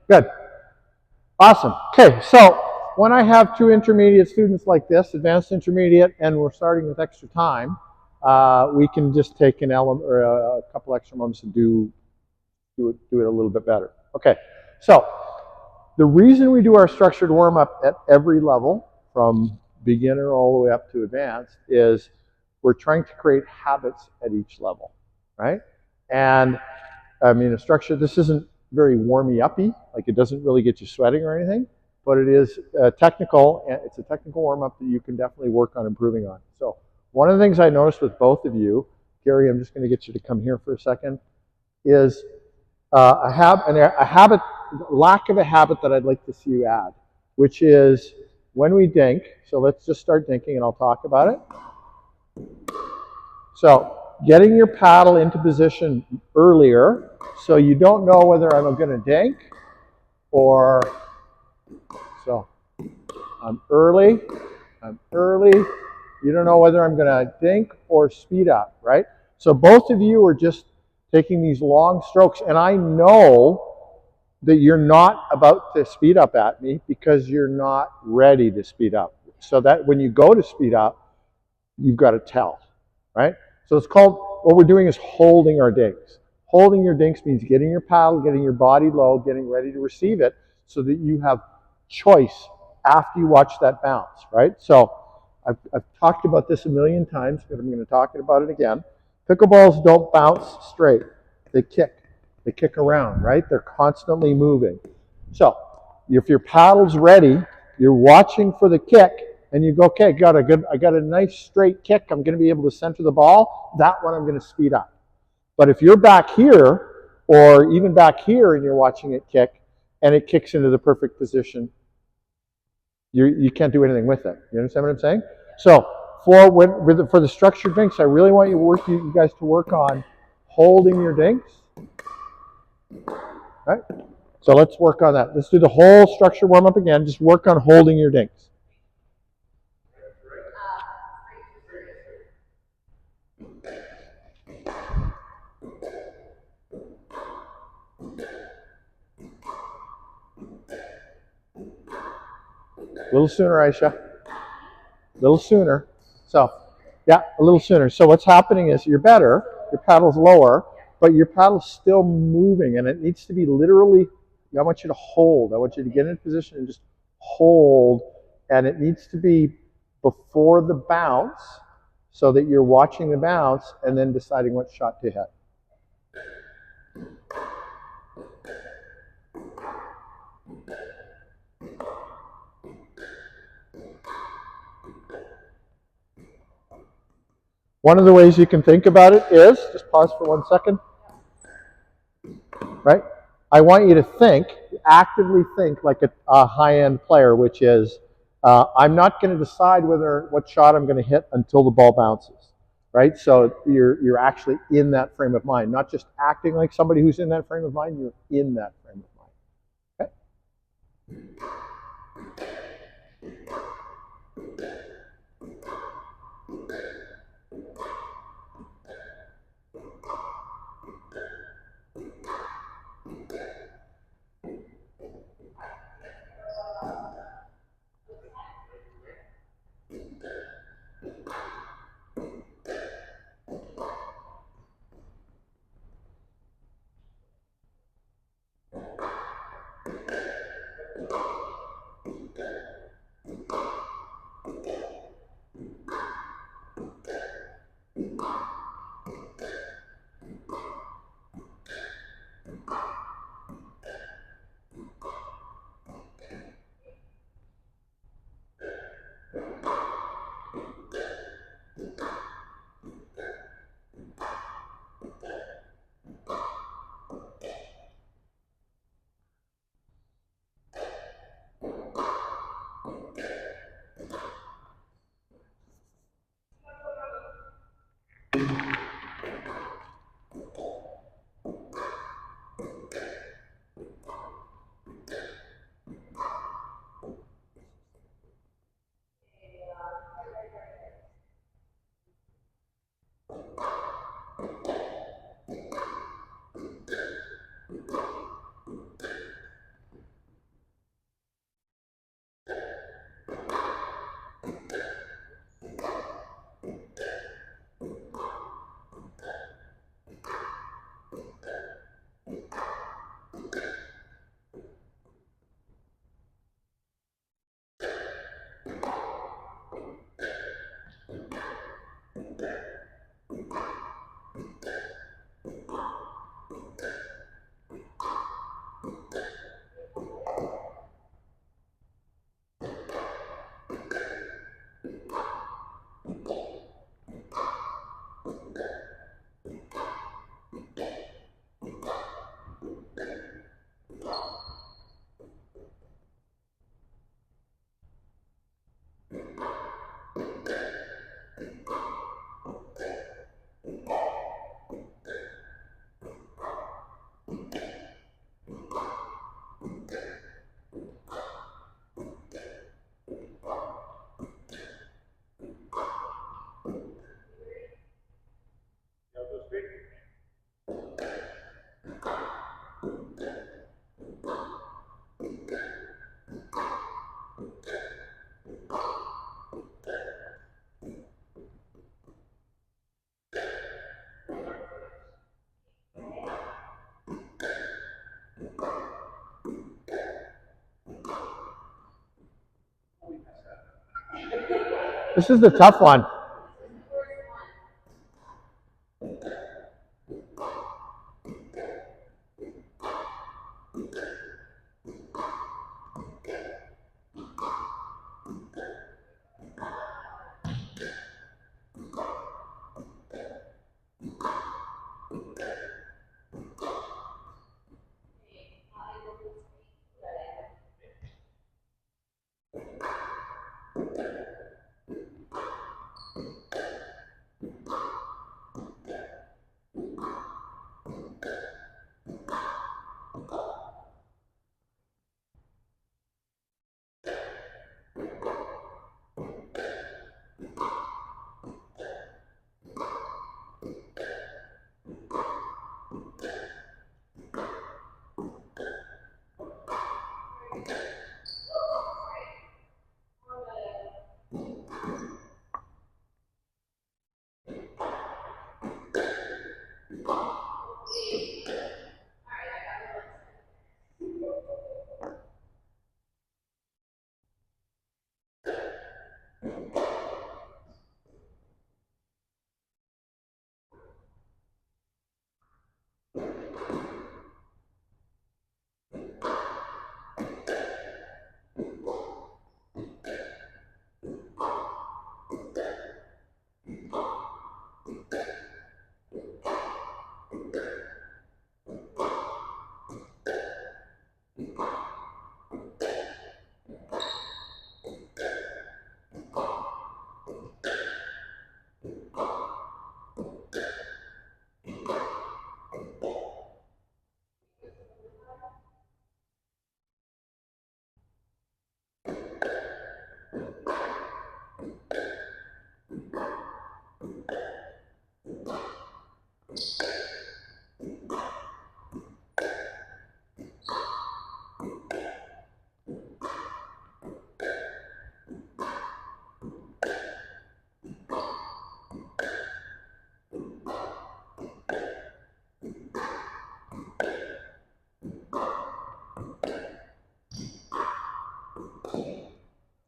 Good. Awesome. Okay, so when I have two intermediate students like this, advanced intermediate, and we're starting with extra time, we can just take an element or a couple extra moments and do it a little bit better. Okay, so the reason we do our structured warm-up at every level, from beginner all the way up to advanced, is we're trying to create habits at each level, right? And I mean, a structure, this isn't very warmy-uppy, like it doesn't really get you sweating or anything, but it is technical, and it's a technical warm-up that you can definitely work on improving on. So one of the things I noticed with both of you, Gary, I'm just going to get you to come here for a second, is a habit, lack of a habit that I'd like to see you add, which is when we dink, so let's just start dinking and I'll talk about it. So getting your paddle into position earlier so you don't know whether I'm going to dink or, so I'm early, you don't know whether I'm going to dink or speed up, right? So both of you are just taking these long strokes, and I know that you're not about to speed up at me because you're not ready to speed up. So that when you go to speed up, you've got to tell, right? So it's called, what we're doing is holding our dinks. Holding your dinks means getting your paddle, getting your body low, getting ready to receive it so that you have choice after you watch that bounce, right? So I've talked about this a million times, but I'm going to talk about it again. Pickleballs don't bounce straight. They kick. They kick around, right? They're constantly moving. So if your paddle's ready, you're watching for the kick, and you go, okay, I got a nice straight kick. I'm going to be able to center the ball. That one I'm going to speed up. But if you're back here, or even back here, and you're watching it kick, and it kicks into the perfect position, you can't do anything with it. You understand what I'm saying? So for the structured dinks, I really want you guys to work on holding your dinks. Right? So let's work on that. Let's do the whole structure warm up again. Just work on holding your dinks. A little sooner, Aisha. A little sooner. So, yeah, a little sooner. So what's happening is you're better, your paddle's lower, but your paddle's still moving, and it needs to be literally, I want you to hold. I want you to get in position and just hold, and it needs to be before the bounce so that you're watching the bounce and then deciding what shot to hit. One of the ways you can think about it is, just pause for 1 second, right? I want you to think, actively think like a high-end player, which is, I'm not going to decide what shot I'm going to hit until the ball bounces, right? So you're actually in that frame of mind, not just acting like somebody who's in that frame of mind, you're in that frame of mind, okay? This is the tough one.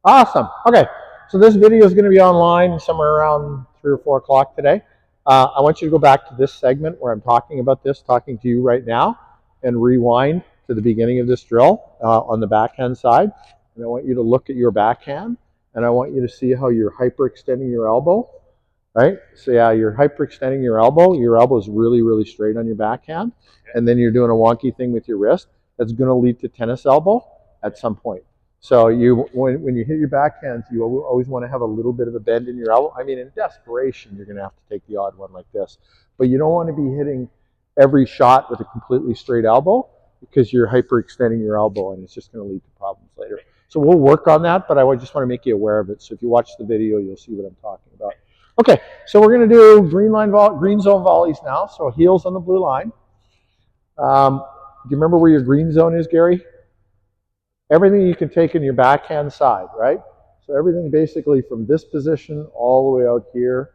Awesome. Okay, so this video is going to be online somewhere around 3 or 4 o'clock today. I want you to go back to this segment where I'm talking about this, talking to you right now, and rewind to the beginning of this drill on the backhand side. And I want you to look at your backhand, and I want you to see how you're hyperextending your elbow, right? So yeah, you're hyperextending your elbow. Your elbow is really, really straight on your backhand, and then you're doing a wonky thing with your wrist. That's going to lead to tennis elbow at some point. So when you hit your backhands, you always want to have a little bit of a bend in your elbow. I mean, in desperation, you're going to have to take the odd one like this. But you don't want to be hitting every shot with a completely straight elbow because you're hyperextending your elbow, and it's just going to lead to problems later. So we'll work on that, but I just want to make you aware of it. So if you watch the video, you'll see what I'm talking about. Okay, so we're going to do green zone volleys now. So heels on the blue line. Do you remember where your green zone is, Gary? Everything you can take in your backhand side, right? So everything basically from this position all the way out here.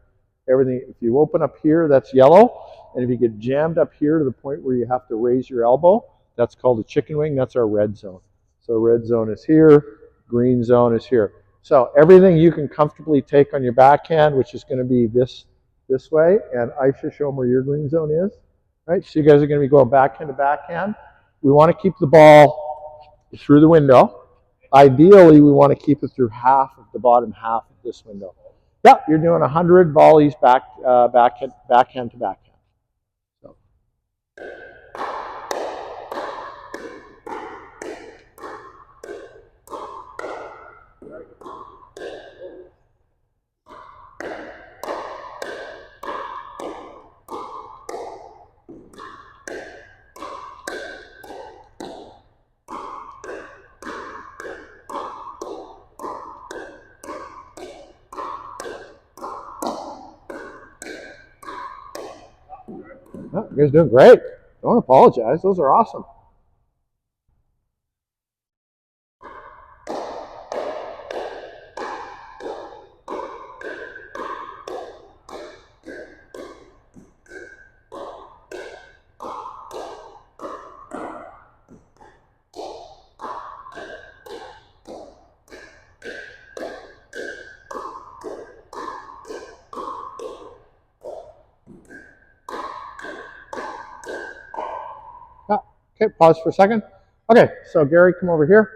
Everything, if you open up here, that's yellow. And if you get jammed up here to the point where you have to raise your elbow, that's called a chicken wing. That's our red zone. So red zone is here, green zone is here. So everything you can comfortably take on your backhand, which is going to be this way, and Aisha, show them where your green zone is, right? So you guys are going to be going backhand to backhand. We want to keep the ball through the window. Ideally, we want to keep it through half of the bottom half of this window. Yeah, you're doing 100 volleys backhand to backhand. So. Oh, you guys are doing great. Don't apologize. Those are awesome. Okay, pause for a second. Okay, so Gary, come over here.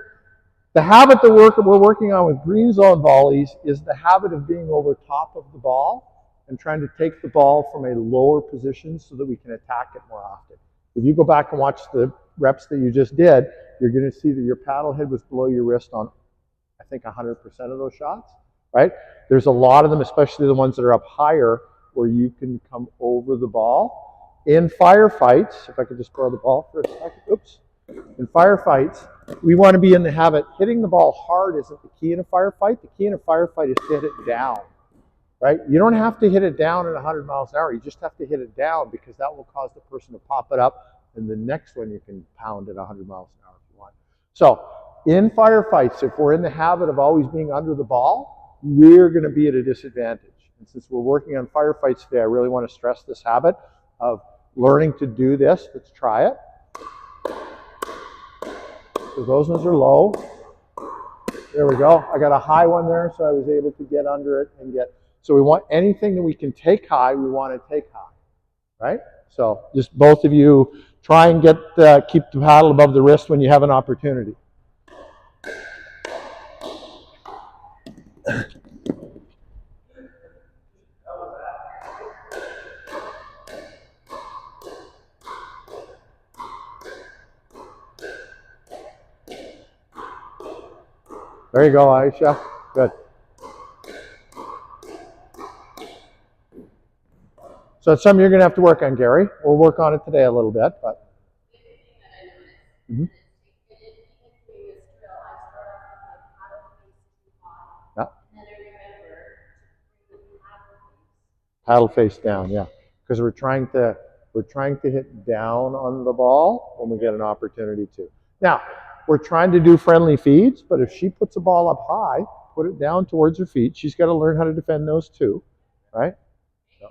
The habit that we're working on with green zone volleys is the habit of being over top of the ball and trying to take the ball from a lower position so that we can attack it more often. If you go back and watch the reps that you just did, you're going to see that your paddle head was below your wrist on, I think, 100% of those shots, right? There's a lot of them, especially the ones that are up higher, where you can come over the ball. In firefights, if I could just borrow the ball for a second, oops. In firefights, we want to be in the habit. Hitting the ball hard isn't the key in a firefight. The key in a firefight is to hit it down, right? You don't have to hit it down at 100 miles an hour. You just have to hit it down because that will cause the person to pop it up, and the next one you can pound at 100 miles an hour if you want. So in firefights, if we're in the habit of always being under the ball, we're going to be at a disadvantage. And since we're working on firefights today, I really want to stress this habit of learning to do this. Let's try it. So those ones are low. There we go. I got a high one there, so I was able to get under it and get. So we want anything that we can take high, we want to take high, right? So just both of you try and keep the paddle above the wrist when you have an opportunity. There you go, Aisha. Good. So it's something you're going to have to work on, Gary. We'll work on it today a little bit, but. Mm-hmm. Yeah. Paddle face down, yeah. Because we're trying to hit down on the ball when we get an opportunity to. Now, we're trying to do friendly feeds, but if she puts a ball up high, put it down towards her feet. She's got to learn how to defend those too, right? So.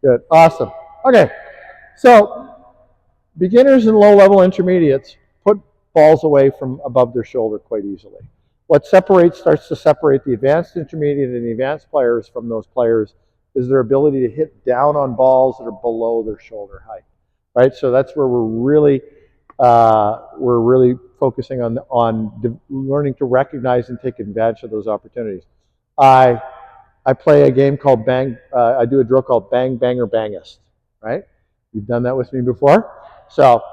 Good, awesome. Okay, so beginners and low-level intermediates put balls away from above their shoulder quite easily. What starts to separate the advanced intermediate and the advanced players from those players is their ability to hit down on balls that are below their shoulder height, right? So that's where we're really focusing on learning to recognize and take advantage of those opportunities. I play a game called I do a drill called Bang Banger Bangist, right? You've done that with me before. So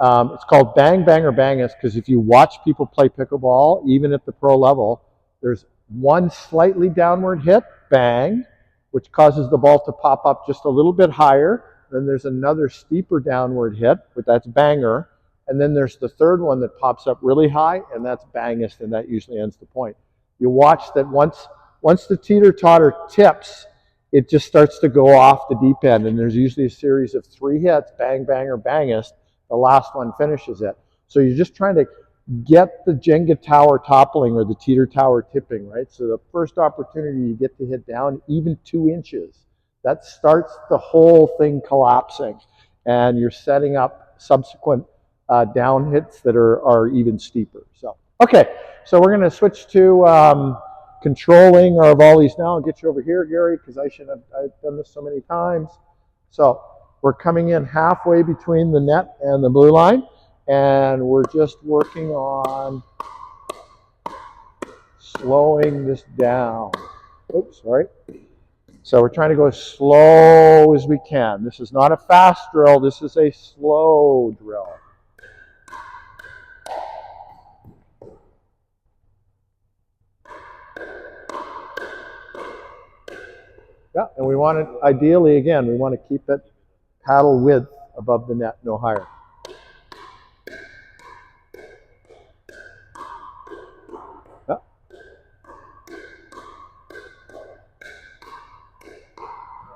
it's called Bang Banger Bangist because if you watch people play pickleball, even at the pro level, there's one slightly downward hit, bang, which causes the ball to pop up just a little bit higher. Then there's another steeper downward hit, but that's banger. And then there's the third one that pops up really high, and that's bangist, and that usually ends the point. You watch that once the teeter-totter tips, it just starts to go off the deep end, and there's usually a series of 3 hits, bang, bang, or bangist. The last one finishes it. So you're just trying to get the Jenga tower toppling or the teeter tower tipping, right? So the first opportunity you get to hit down, even 2 inches, that starts the whole thing collapsing, and you're setting up subsequent down hits that are even steeper. So, okay, so we're going to switch to controlling our volleys now. I'll get you over here, Gary, because I've done this so many times. So we're coming in halfway between the net and the blue line, and we're just working on slowing this down. Oops, sorry. So we're trying to go as slow as we can. This is not a fast drill, this is a slow drill. Yeah, and we want it, ideally, again, we want to keep it paddle width above the net, no higher. Yeah.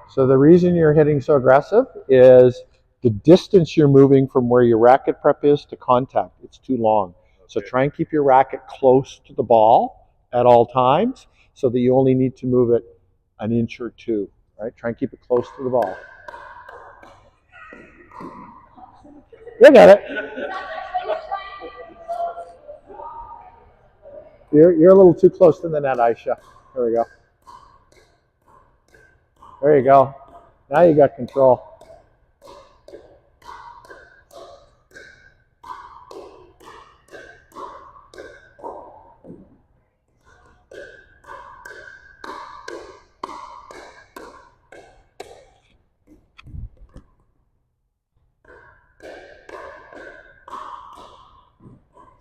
So the reason you're hitting so aggressive is the distance you're moving from where your racket prep is to contact. It's too long. So try and keep your racket close to the ball at all times so that you only need to move it an inch or two. Right? Try and keep it close to the ball. You got it. You're a little too close to the net, Aisha. There we go. There you go. Now you got control.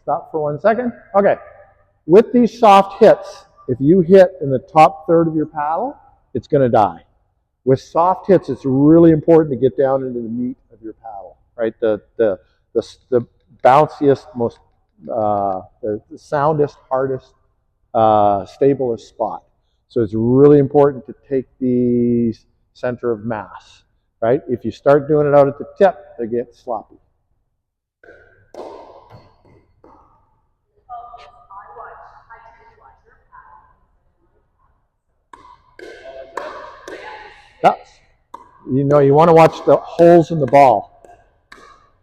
Stop for 1 second. Okay. With these soft hits, if you hit in the top third of your paddle, it's going to die. With soft hits, it's really important to get down into the meat of your paddle, right? The bounciest, most, the soundest, hardest, stablest spot. So it's really important to take these center of mass, right? If you start doing it out at the tip, they get sloppy. Yeah. You know, you want to watch the holes in the ball.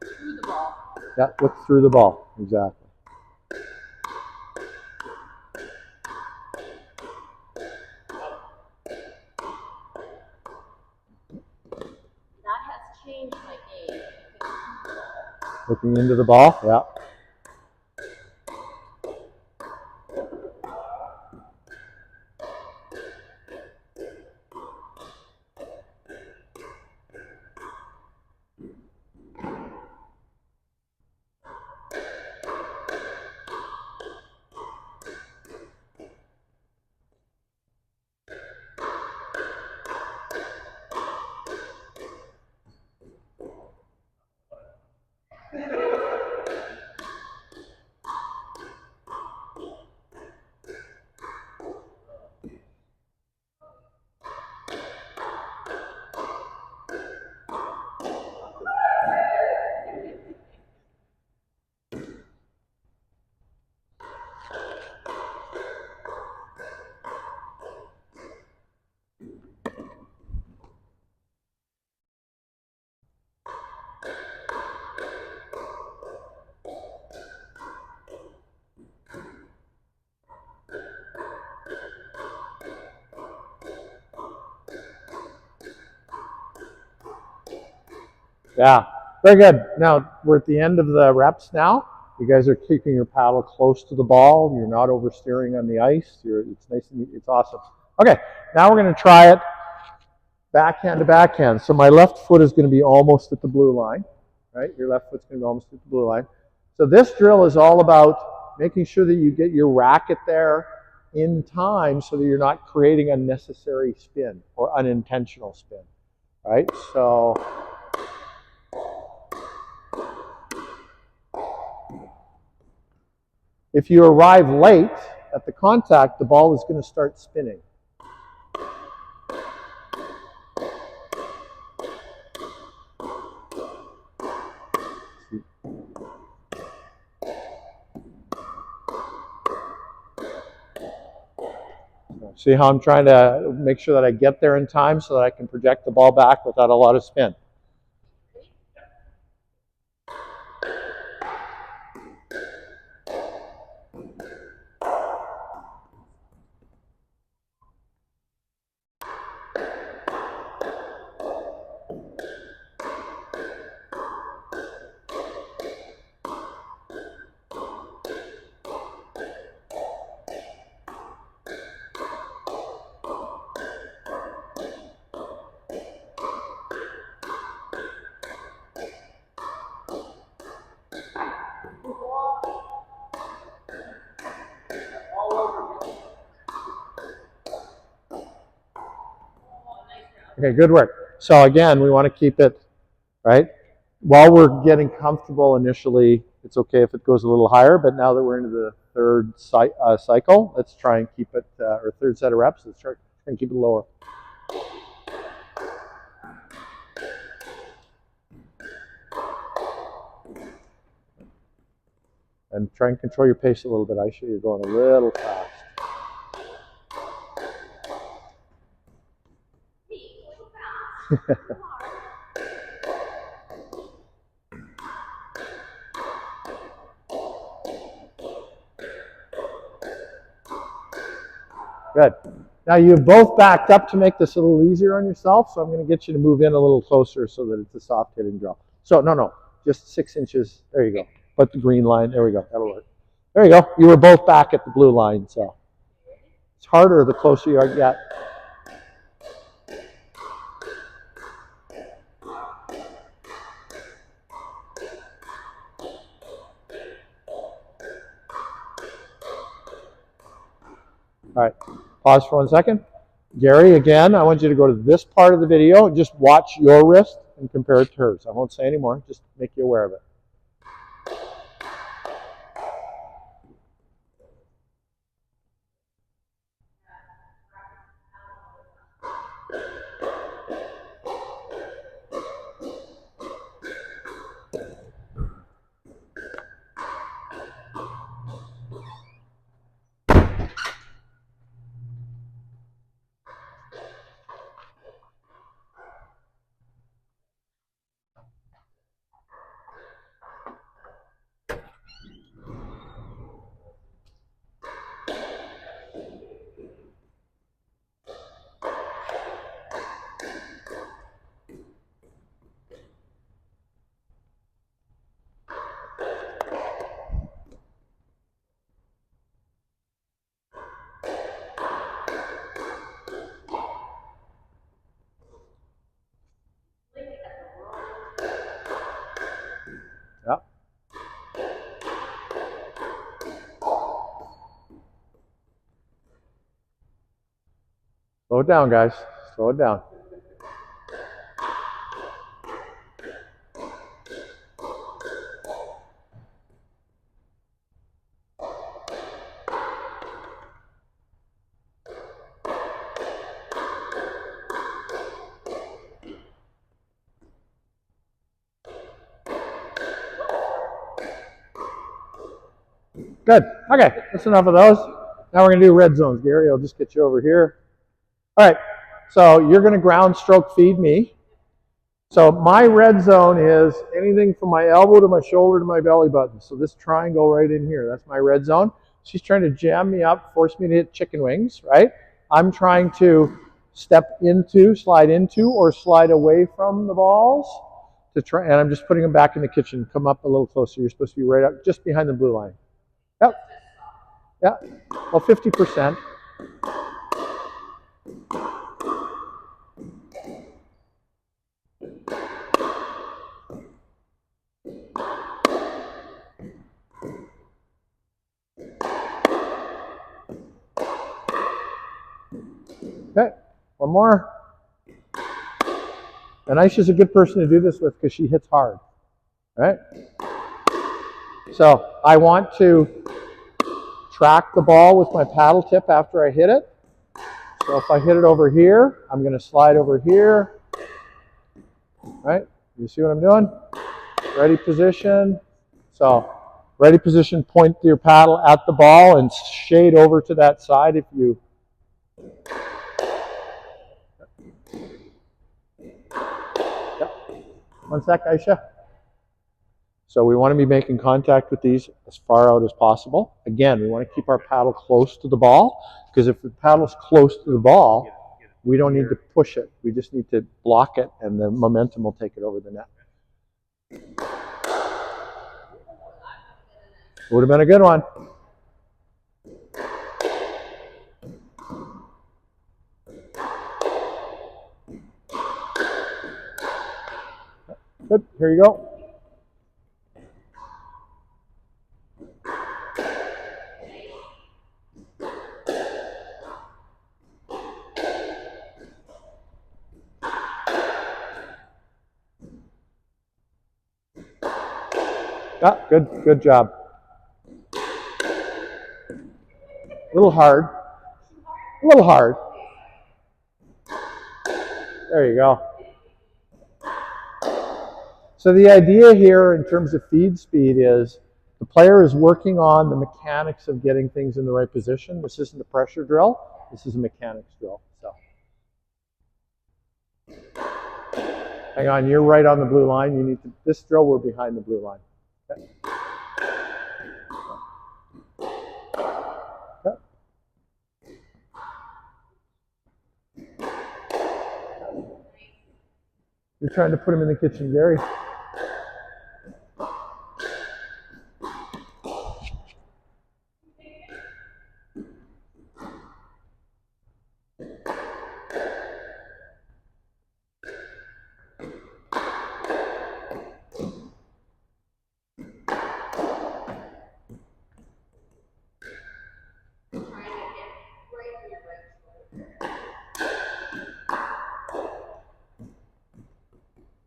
Through the ball. Yeah, look through the ball. Exactly. That has changed my game. Looking into the ball, yeah. Yeah, very good. Now, we're at the end of the reps now. You guys are keeping your paddle close to the ball. You're not oversteering on the ice. It's nice and it's awesome. Okay, now we're going to try it backhand to backhand. So my left foot is going to be almost at the blue line, right? Your left foot's going to be almost at the blue line. So this drill is all about making sure that you get your racket there in time so that you're not creating unnecessary spin or unintentional spin, right? So if you arrive late at the contact, the ball is going to start spinning. See how I'm trying to make sure that I get there in time so that I can project the ball back without a lot of spin. Okay, good work. So again, we want to keep it, right? While we're getting comfortable initially, it's okay if it goes a little higher, but now that we're into the third cycle, let's try and keep it, or third set of reps, let's try and keep it lower. And try and control your pace a little bit, Aisha. You're going a little fast. Good. Now you've both backed up to make this a little easier on yourself, so I'm going to get you to move in a little closer so that it's a soft hitting drill. So no, just 6 inches. There you go. Put the green line. There we go. That'll work. There you go. You were both back at the blue line, so it's harder the closer you get. All right, pause for 1 second. Gary, again, I want you to go to this part of the video and just watch your wrist and compare it to hers. I won't say any more, just make you aware of it. Yep. Slow it down, guys. Slow it down. Good. Okay, that's enough of those. Now we're going to do red zones. Gary, I'll just get you over here. All right, so you're going to ground stroke feed me. So my red zone is anything from my elbow to my shoulder to my belly button. So this triangle right in here, that's my red zone. She's trying to jam me up, force me to hit chicken wings, right? I'm trying to step into, slide into, or slide away from the balls to try, and I'm just putting them back in the kitchen. Come up a little closer. You're supposed to be right up, just behind the blue line. Yep. Yeah. Well, 50%. Okay. One more. And Aisha's a good person to do this with because she hits hard. Right? So I want to track the ball with my paddle tip after I hit it. So if I hit it over here, I'm going to slide over here. Right? You see what I'm doing? Ready position. So ready position, point your paddle at the ball and shade over to that side if you... Yep. 1 sec, Aisha. So we want to be making contact with these as far out as possible. Again, we want to keep our paddle close to the ball, because if the paddle's close to the ball, we don't need to push it. We just need to block it, and the momentum will take it over the net. Would have been a good one. Good. Here you go. Yeah, good job. A little hard. A little hard. There you go. So the idea here in terms of feed speed is the player is working on the mechanics of getting things in the right position. This isn't a pressure drill. This is a mechanics drill. So, hang on, you're right on the blue line. You need to, this drill, we're behind the blue line. Okay. Okay. You're trying to put him in the kitchen, Gary.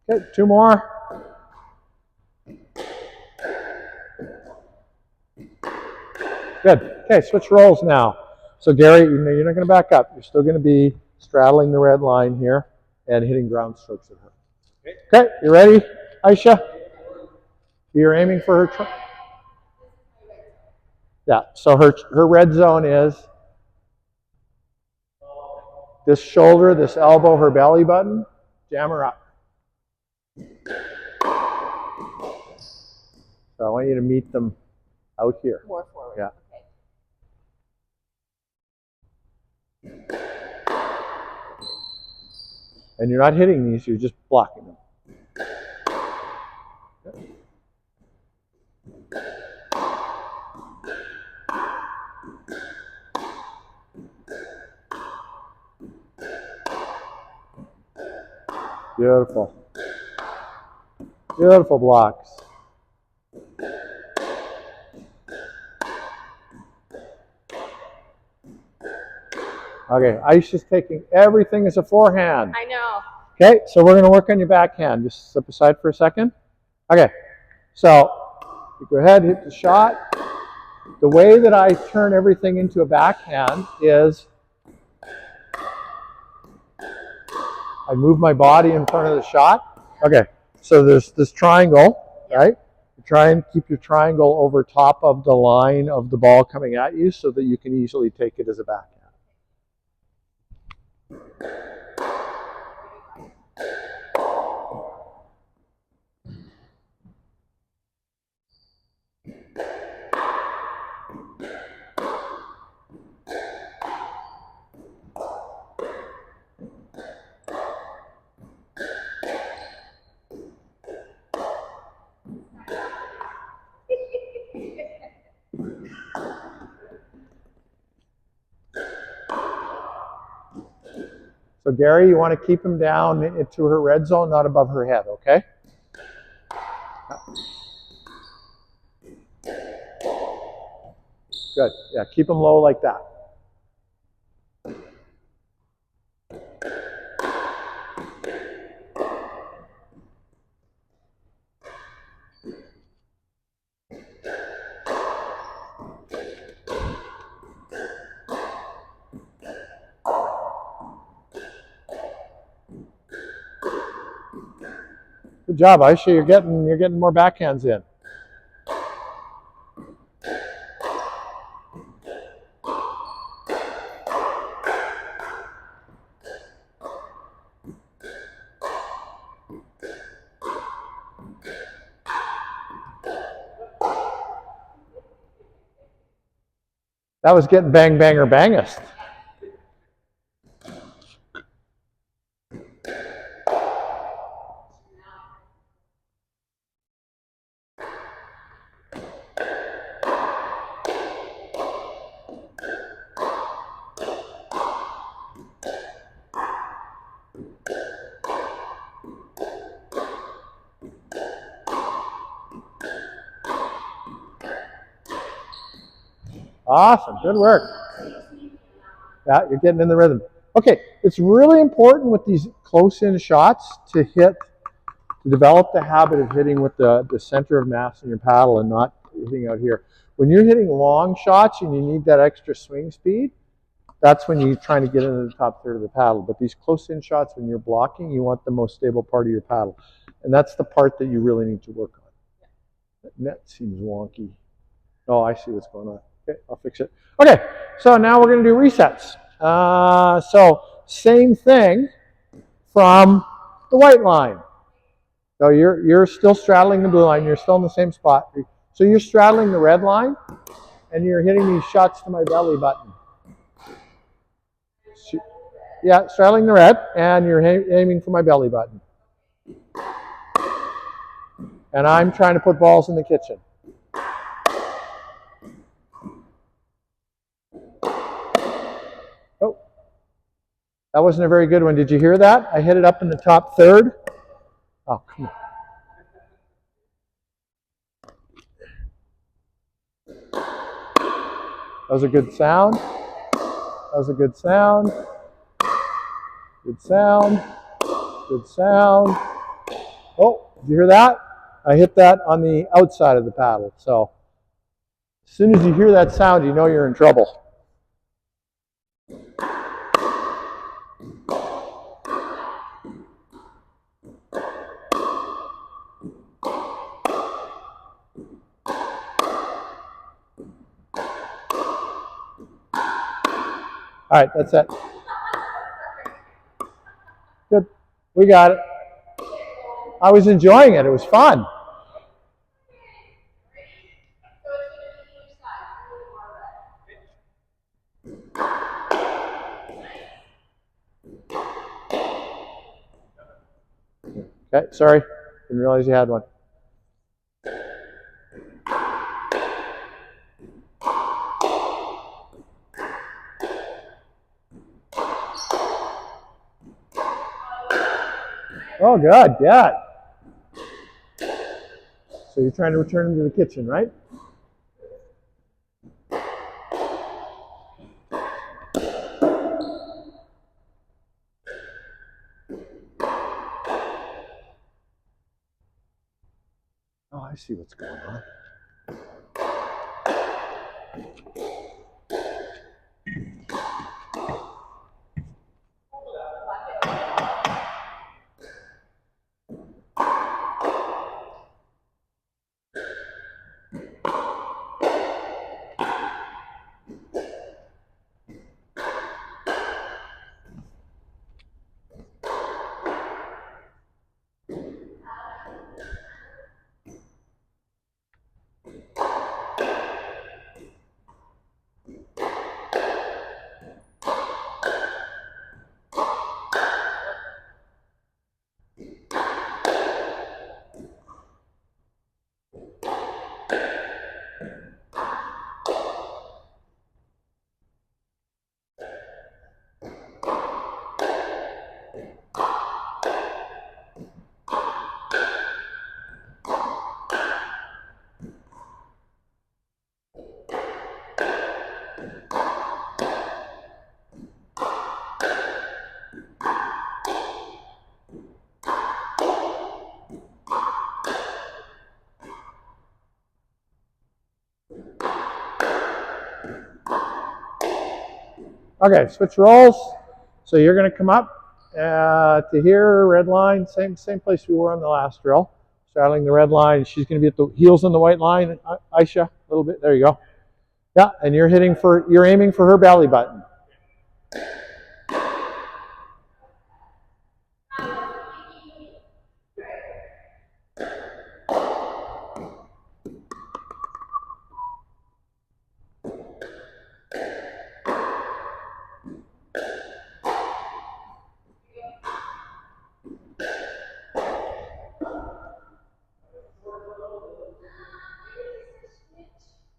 Okay, 2 more. Good. Okay, switch roles now. So Gary, you're not going to back up. You're still going to be straddling the red line here and hitting ground strokes at her. Okay, you ready, Aisha? You're aiming for her. Yeah, so her red zone is this shoulder, this elbow, her belly button. Jam her up. So I want you to meet them out here. More forward. Yeah. Okay. And you're not hitting these, you're just blocking them. Beautiful. Beautiful blocks. Okay, Aisha's taking everything as a forehand. I know. Okay, so we're going to work on your backhand. Just step aside for a second. Okay, so you go ahead, hit the shot. The way that I turn everything into a backhand is I move my body in front of the shot. Okay, so there's this triangle, right? You try and keep your triangle over top of the line of the ball coming at you so that you can easily take it as a backhand. So Gary, you want to keep him down into her red zone, not above her head, okay? Good. Yeah, keep him low like that. Good job, Aisha. You're getting more backhands in. That was getting bang, banger, bangest. Awesome. Good work. Yeah, you're getting in the rhythm. Okay, it's really important with these close-in shots to hit to develop the habit of hitting with the center of mass in your paddle and not hitting out here. When you're hitting long shots and you need that extra swing speed, that's when you're trying to get into the top third of the paddle. But these close-in shots, when you're blocking, you want the most stable part of your paddle. And that's the part that you really need to work on. That net seems wonky. Oh, I see what's going on. Okay, I'll fix it. Okay, so now we're going to do resets. So same thing from the white line. So you're still straddling the blue line. You're still in the same spot. So you're straddling the red line, and you're hitting these shots to my belly button. Yeah, straddling the red, and you're aiming for my belly button. And I'm trying to put balls in the kitchen. Oh, that wasn't a very good one. Did you hear that? I hit it up in the top third. Oh, come on. That was a good sound. That was a good sound. Good sound. Good sound. Oh, did you hear that? I hit that on the outside of the paddle. So as soon as you hear that sound, you know you're in trouble. All right, that's it. Good. We got it. I was enjoying it. It was fun. Okay, sorry. Didn't realize you had one. Oh, good. Yeah. So you're trying to return them to the kitchen, right? Oh, I see what's going on. Okay, switch roles. So you're going to come up to here, red line, same place we were on the last drill. Straddling the red line. She's going to be at the heels on the white line. Aisha, a little bit. There you go. Yeah, and you're aiming for her belly button.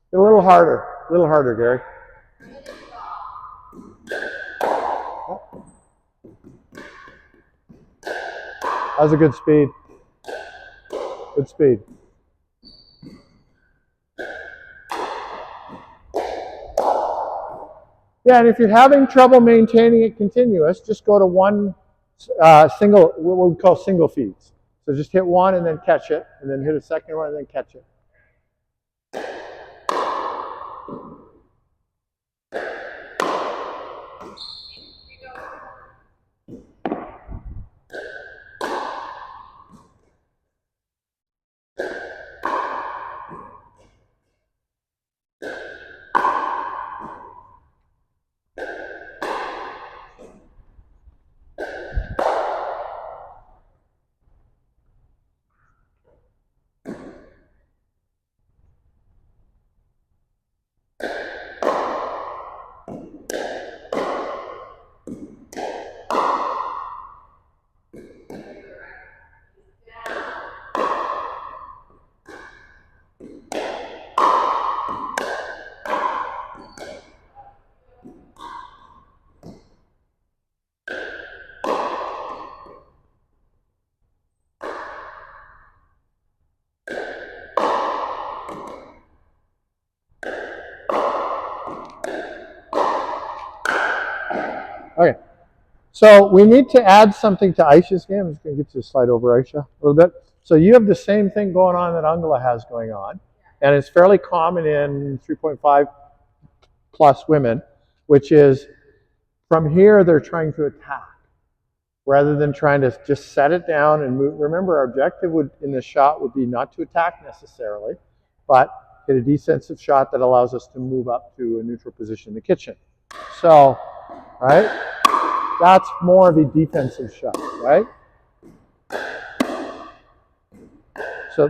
A little harder, Gary. That was a good speed. Good speed. Yeah, and if you're having trouble maintaining it continuous, just go to one single, what we call single feeds. So just hit one and then catch it, and then hit a second one and then catch it. Okay, so we need to add something to Aisha's game. I'm just going to get you to slide over, Aisha, a little bit. So you have the same thing going on that Angela has going on, and it's fairly common in 3.5 plus women, which is from here they're trying to attack rather than trying to just set it down and move. Remember, our objective would in this shot would be not to attack necessarily, but hit a defensive shot that allows us to move up to a neutral position in the kitchen. So, right? That's more of a defensive shot, right? So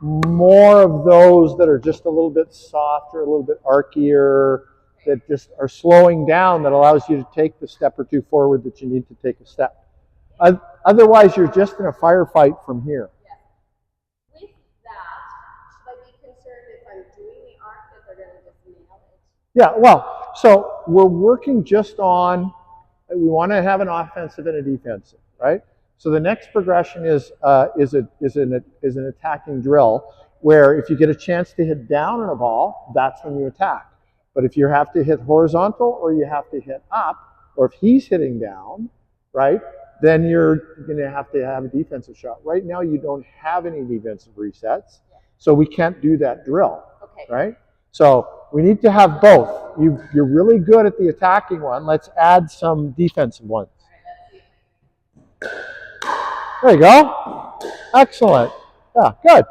more of those that are just a little bit softer, a little bit archier, that just are slowing down, that allows you to take the step or two forward that you need to take a step. Otherwise, you're just in a firefight from here. With that, should I be concerned if I'm doing the arc that they're going to just nail it? Yeah, well, so we're working just on, we want to have an offensive and a defensive, right? So the next progression is an attacking drill, where if you get a chance to hit down on a ball, that's when you attack. But if you have to hit horizontal or you have to hit up, or if he's hitting down, right, then you're going to have a defensive shot. Right now, you don't have any defensive resets, so we can't do that drill, right? So we need to have both. You're really good at the attacking one. Let's add some defensive ones. There you go. Excellent. Yeah, good.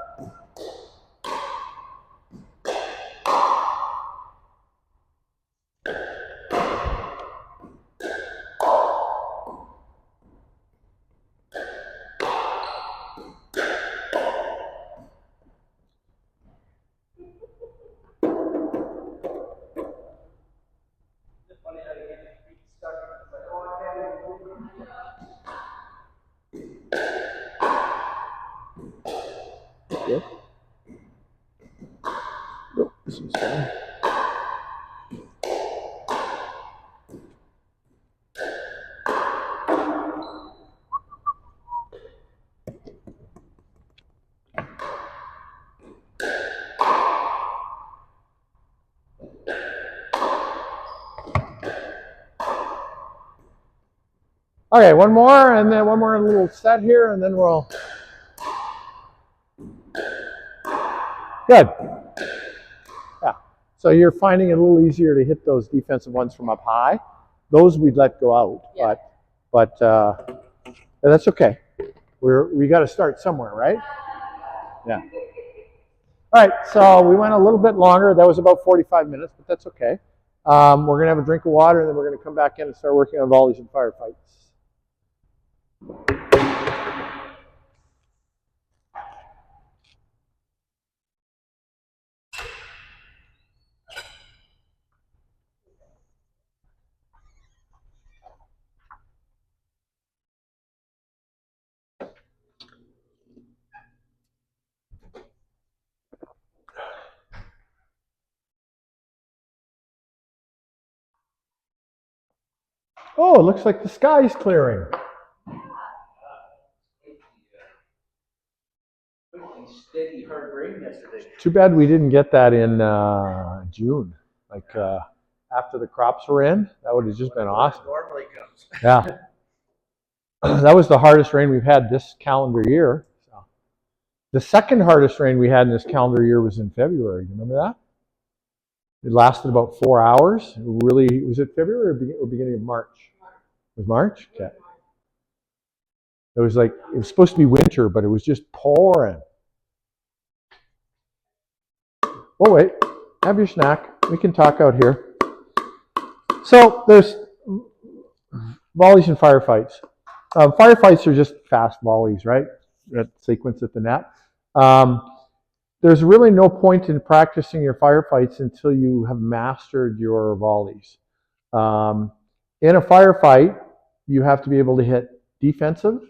Good. Oh, this one's fine. Okay, one more, and then one more little set here, and then we'll. Good. Yeah. So you're finding it a little easier to hit those defensive ones from up high. Those we'd let go out, yeah. but that's okay. We got to start somewhere, right? Yeah. All right. So we went a little bit longer. That was about 45 minutes, but that's okay. We're gonna have a drink of water, and then we're gonna come back in and start working on volleys and firefights. Oh, it looks like the sky's clearing. Steady hard rain yesterday. Too bad we didn't get that in June, like after the crops were in. That would have just been awesome. Normally comes. Yeah. That was the hardest rain we've had this calendar year. So. The second hardest rain we had in this calendar year was in February. You remember that? It lasted about 4 hours. Really, was it February or beginning of March? It was March? Okay. It was like, it was supposed to be winter, but it was just pouring. Oh, wait. Have your snack. We can talk out here. So, there's volleys and firefights. Firefights are just fast volleys, right? That sequence at the net. There's really no point in practicing your firefights until you have mastered your volleys. In a firefight, you have to be able to hit defensive,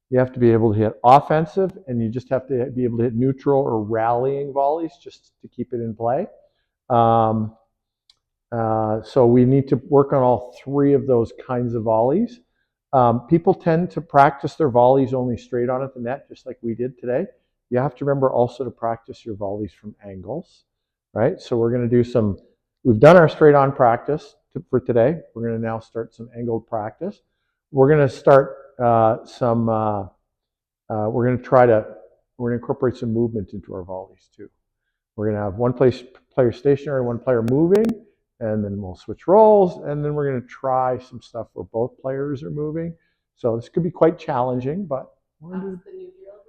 you have to be able to hit offensive, and you just have to be able to hit neutral or rallying volleys just to keep it in play. So we need to work on all three of those kinds of volleys. People tend to practice their volleys only straight on at the net, just like we did today. You have to remember also to practice your volleys from angles, right? So we're going to do some, we've done our straight on practice for today. We're going to now start some angled practice. We're going to start we're going to incorporate some movement into our volleys too. We're going to have one player stationary, one player moving, and then we'll switch roles, and then we're going to try some stuff where both players are moving. So this could be quite challenging, but that's the new drills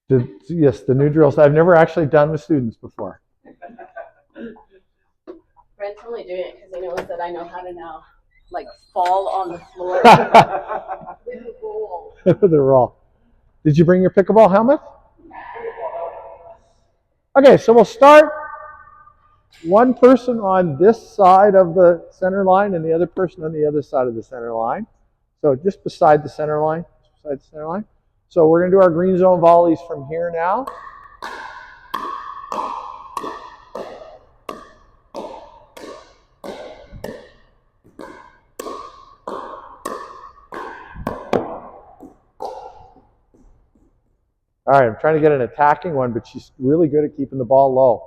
we're trying. Yes, the new drills I've never actually done with students before. Brent's only doing it because he knows that I know how to now, like, fall on the floor with the roll. With the roll. Did you bring your pickleball helmet? Okay, so we'll start one person on this side of the center line and the other person on the other side of the center line. So just beside the center line. So we're going to do our green zone volleys from here now. All right, I'm trying to get an attacking one, but she's really good at keeping the ball low.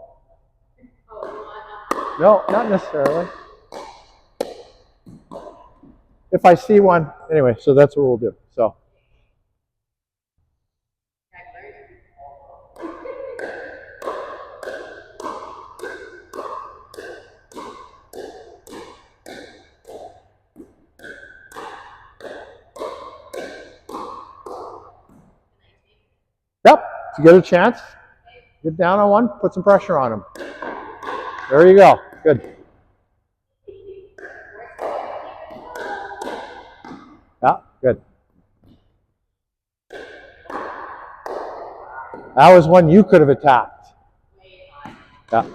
No, not necessarily. If I see one, anyway, so that's what we'll do. So. Yep, if you get a chance, get down on one, put some pressure on him. There you go, good. Yeah, good. That was one you could have attacked. Yeah.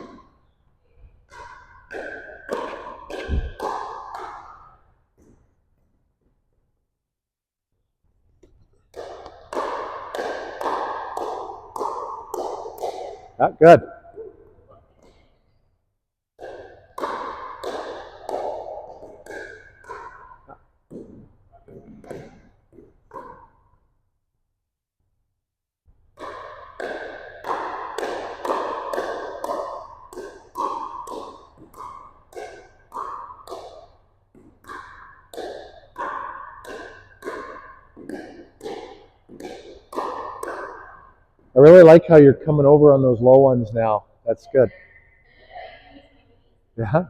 Yeah, good. I really like how you're coming over on those low ones now. That's good. Yeah.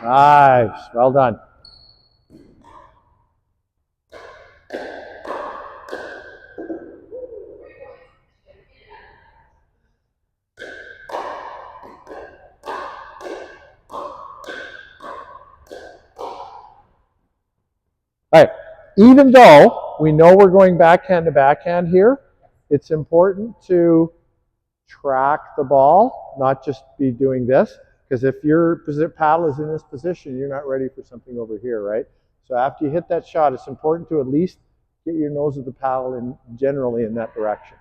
Nice, well done. All right, even though we know we're going backhand to backhand here, it's important to track the ball, not just be doing this, because if your paddle is in this position, you're not ready for something over here, right? So after you hit that shot, it's important to at least get your nose of the paddle in generally in that direction.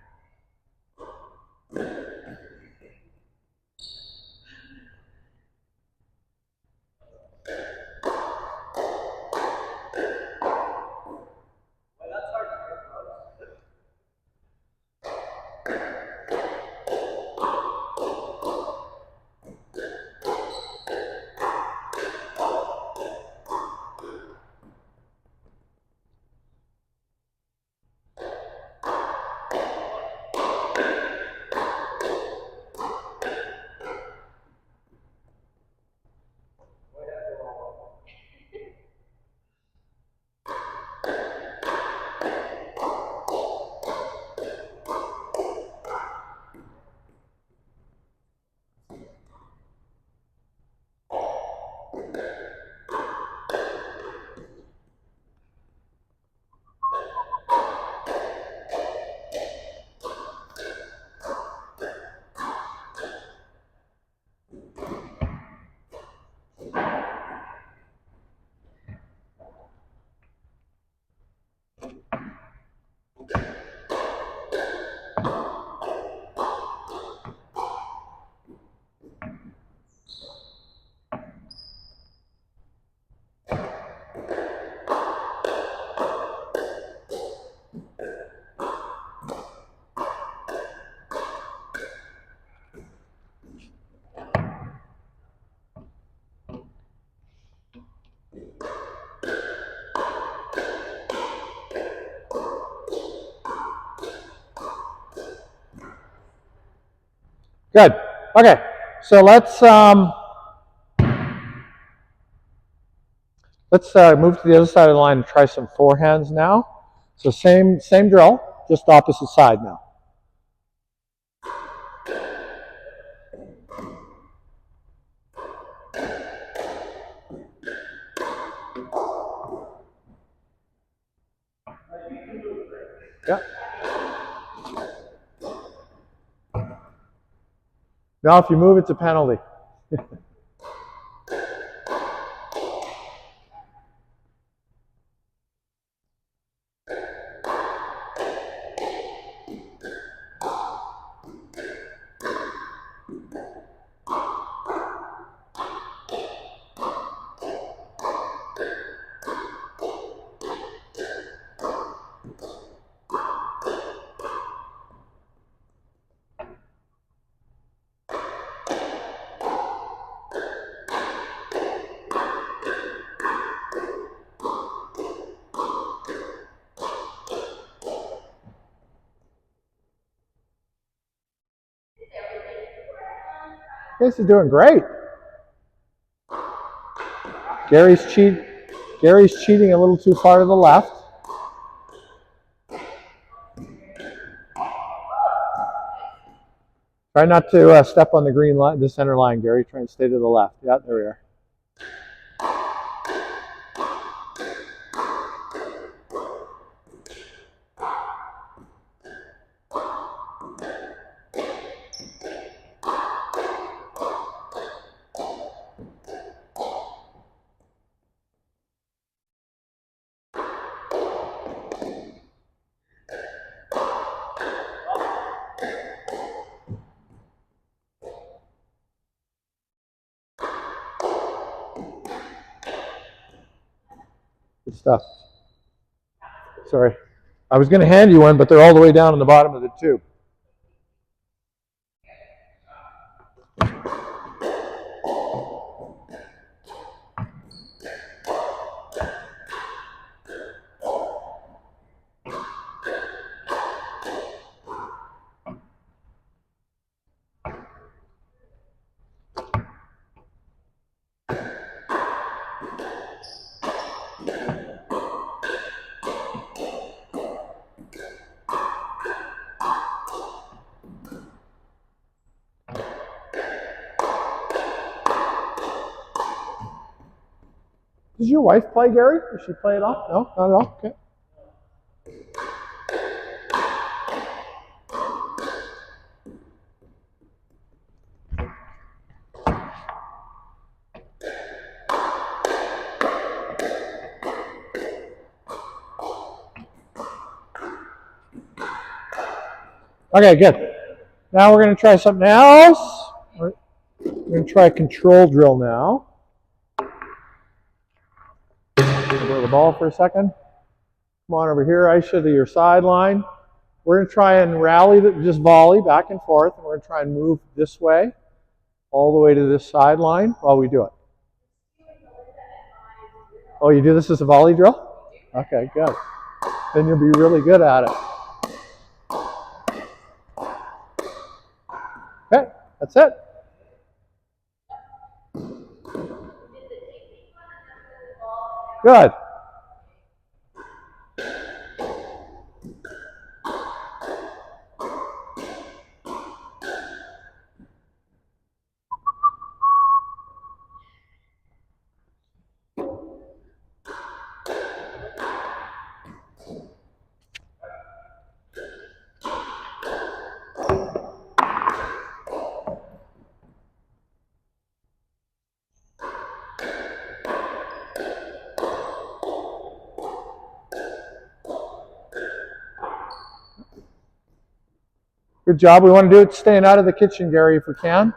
Good. Okay. So let's move to the other side of the line and try some forehands now. So same drill, just opposite side now. Yeah. Now if you move, it's a penalty. This is doing great. Gary's cheating a little too far to the left. Try not to step on the green line, the center line, Gary. Try and stay to the left. Yeah, there we are. Good stuff. Sorry. I was going to hand you one, but they're all the way down in the bottom of the tube. Does your wife play, Gary? Does she play at all? No, not at all. Okay. Okay, good. Now we're going to try something else. We're going to try a control drill now. Go the ball for a second. Come on over here, Aisha, to your sideline. We're going to try and rally, just volley back and forth, and we're going to try and move this way, all the way to this sideline while we do it. Oh, you do this as a volley drill? Okay, good. Then you'll be really good at it. Okay, that's it. Good. Good job. We want to do it staying out of the kitchen, Gary, if we can.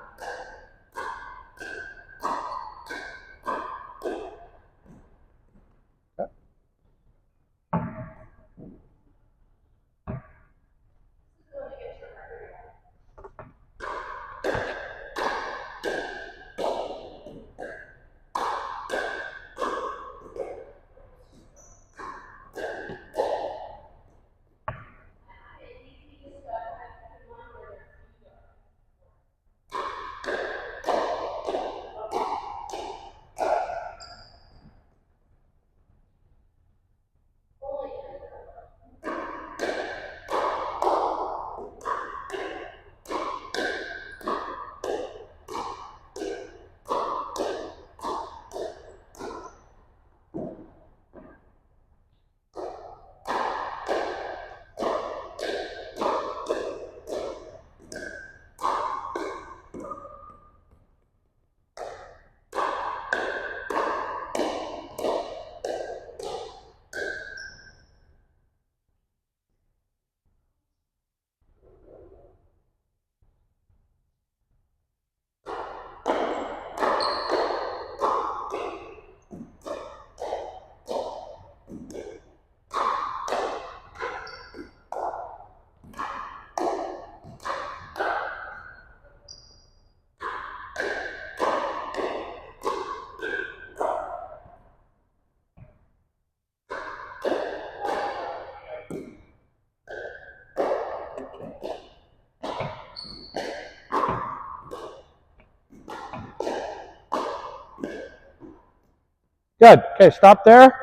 Good. Okay, stop there.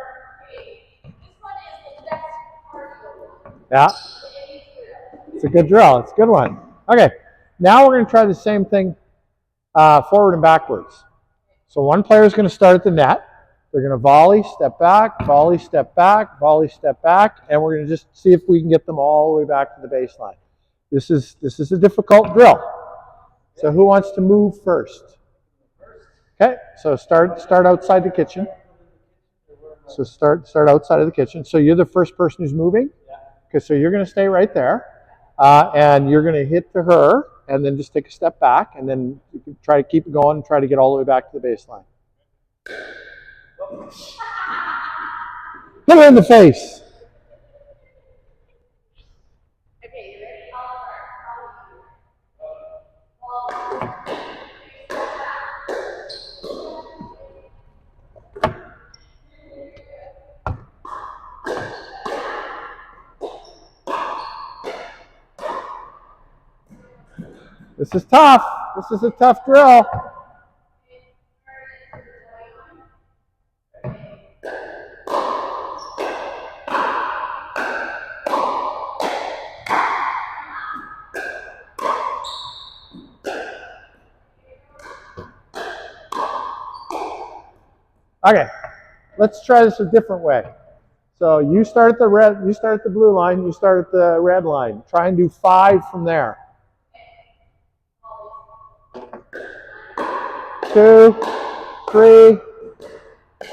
Yeah. It's a good drill. It's a good one. Okay, now we're going to try the same thing forward and backwards. So one player is going to start at the net. They're going to volley, step back, volley, step back, volley, step back, and we're going to just see if we can get them all the way back to the baseline. This is a difficult drill. So who wants to move first? Okay, so start outside the kitchen. So start outside of the kitchen. So you're the first person who's moving. Okay, so you're going to stay right there, and you're going to hit to her, and then just take a step back, and then you can try to keep it going and try to get all the way back to the baseline. Hit her in the face. Okay, you ready? This is tough. This is a tough drill. Okay, let's try this a different way. So you start at the red, you start at the blue line, you start at the red line. Try and do 5 from there. 2, 3,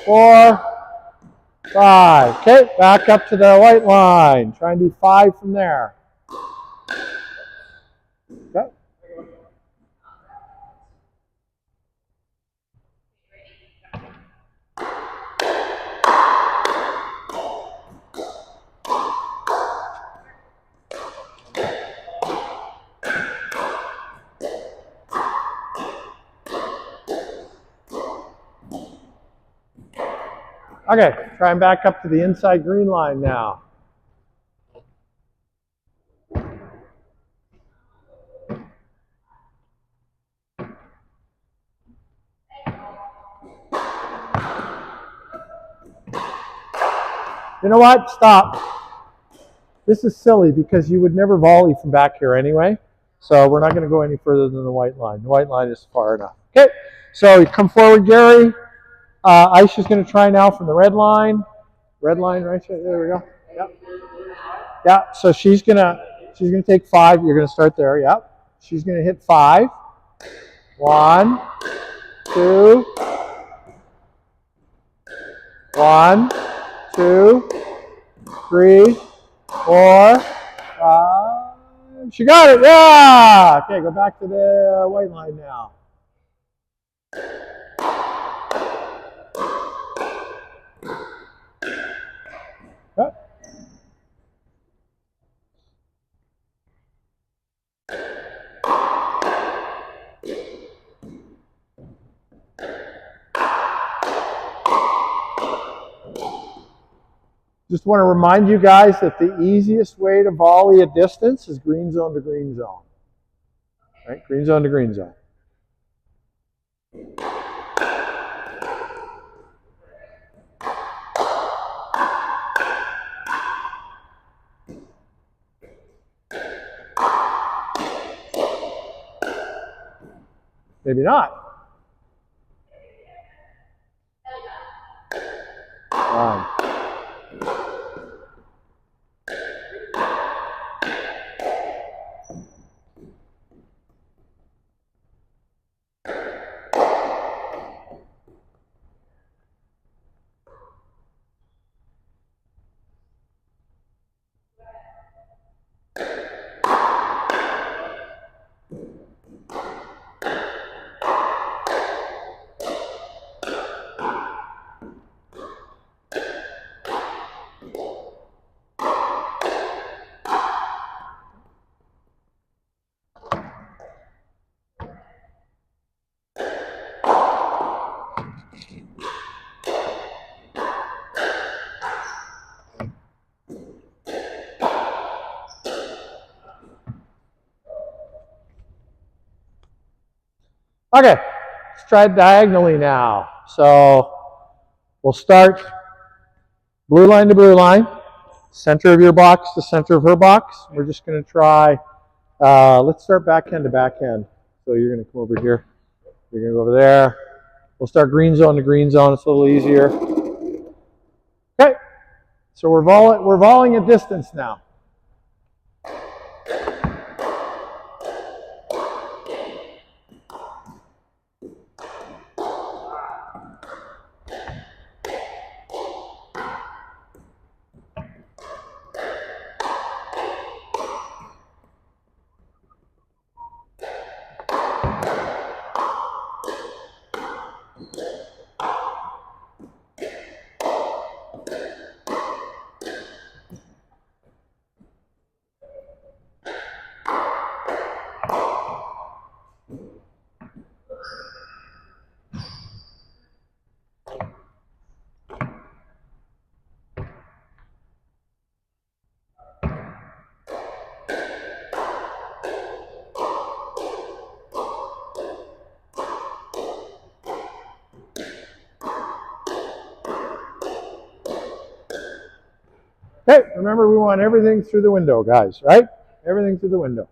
4, 5. Okay, back up to the white line. Try and do 5 from there. Okay, try and back up to the inside green line now. You know what? Stop. This is silly because you would never volley from back here anyway. So we're not going to go any further than the white line. The white line is far enough. Okay, so you come forward, Gary. Aisha's going to try now from the red line. Red line, right there we go. Yep. Yeah. So she's gonna take 5. You're gonna start there. Yep. She's gonna hit 5. 1, 2. 1, 2, 3, 4, 5. She got it. Yeah. Okay. Go back to the white line now. Yep. Just want to remind you guys that the easiest way to volley a distance is green zone to green zone. Right? Green zone to green zone. Maybe not. 1. Okay, let's try diagonally now. So we'll start blue line to blue line, center of your box to center of her box. We're just going to try, let's start backhand to backhand. So you're going to come over here. You're going to go over there. We'll start green zone to green zone. It's a little easier. Okay, so we're volleying a distance now. Okay, remember we want everything through the window, guys, right? Everything through the window.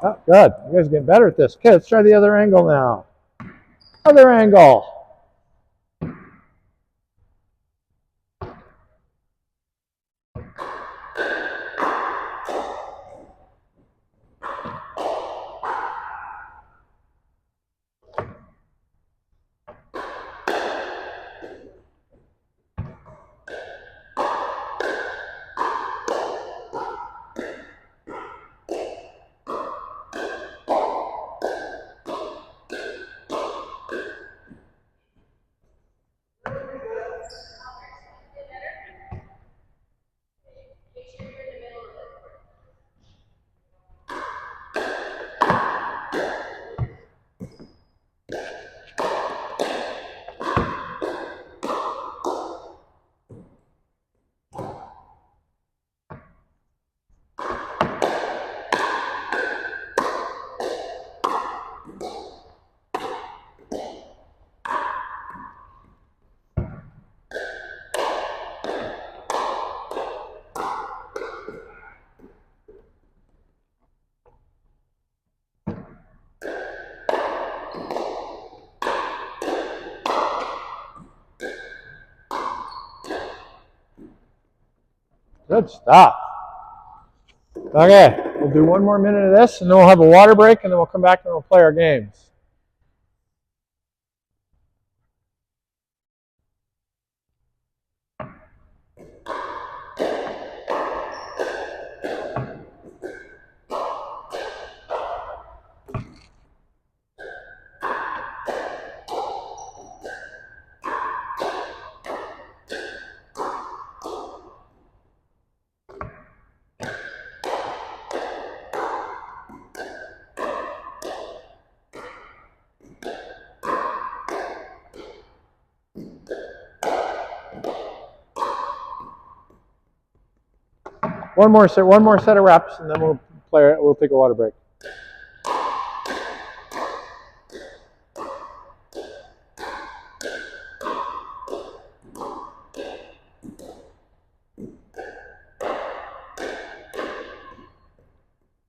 Oh, good. You guys are getting better at this. Okay, let's try the other angle now. Other angle. Good stuff. Okay, we'll do one more minute of this, and then we'll have a water break, and then we'll come back and we'll play our games. One more set of reps, and then we'll play. We'll take a water break.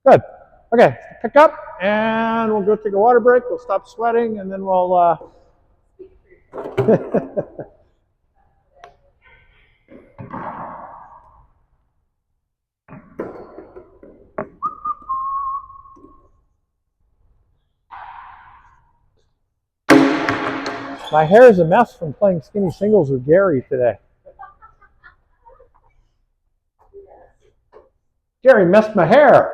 Good. Okay, pick up, and we'll go take a water break. We'll stop sweating, and then we'll. My hair is a mess from playing skinny singles with Gary today. Gary messed my hair.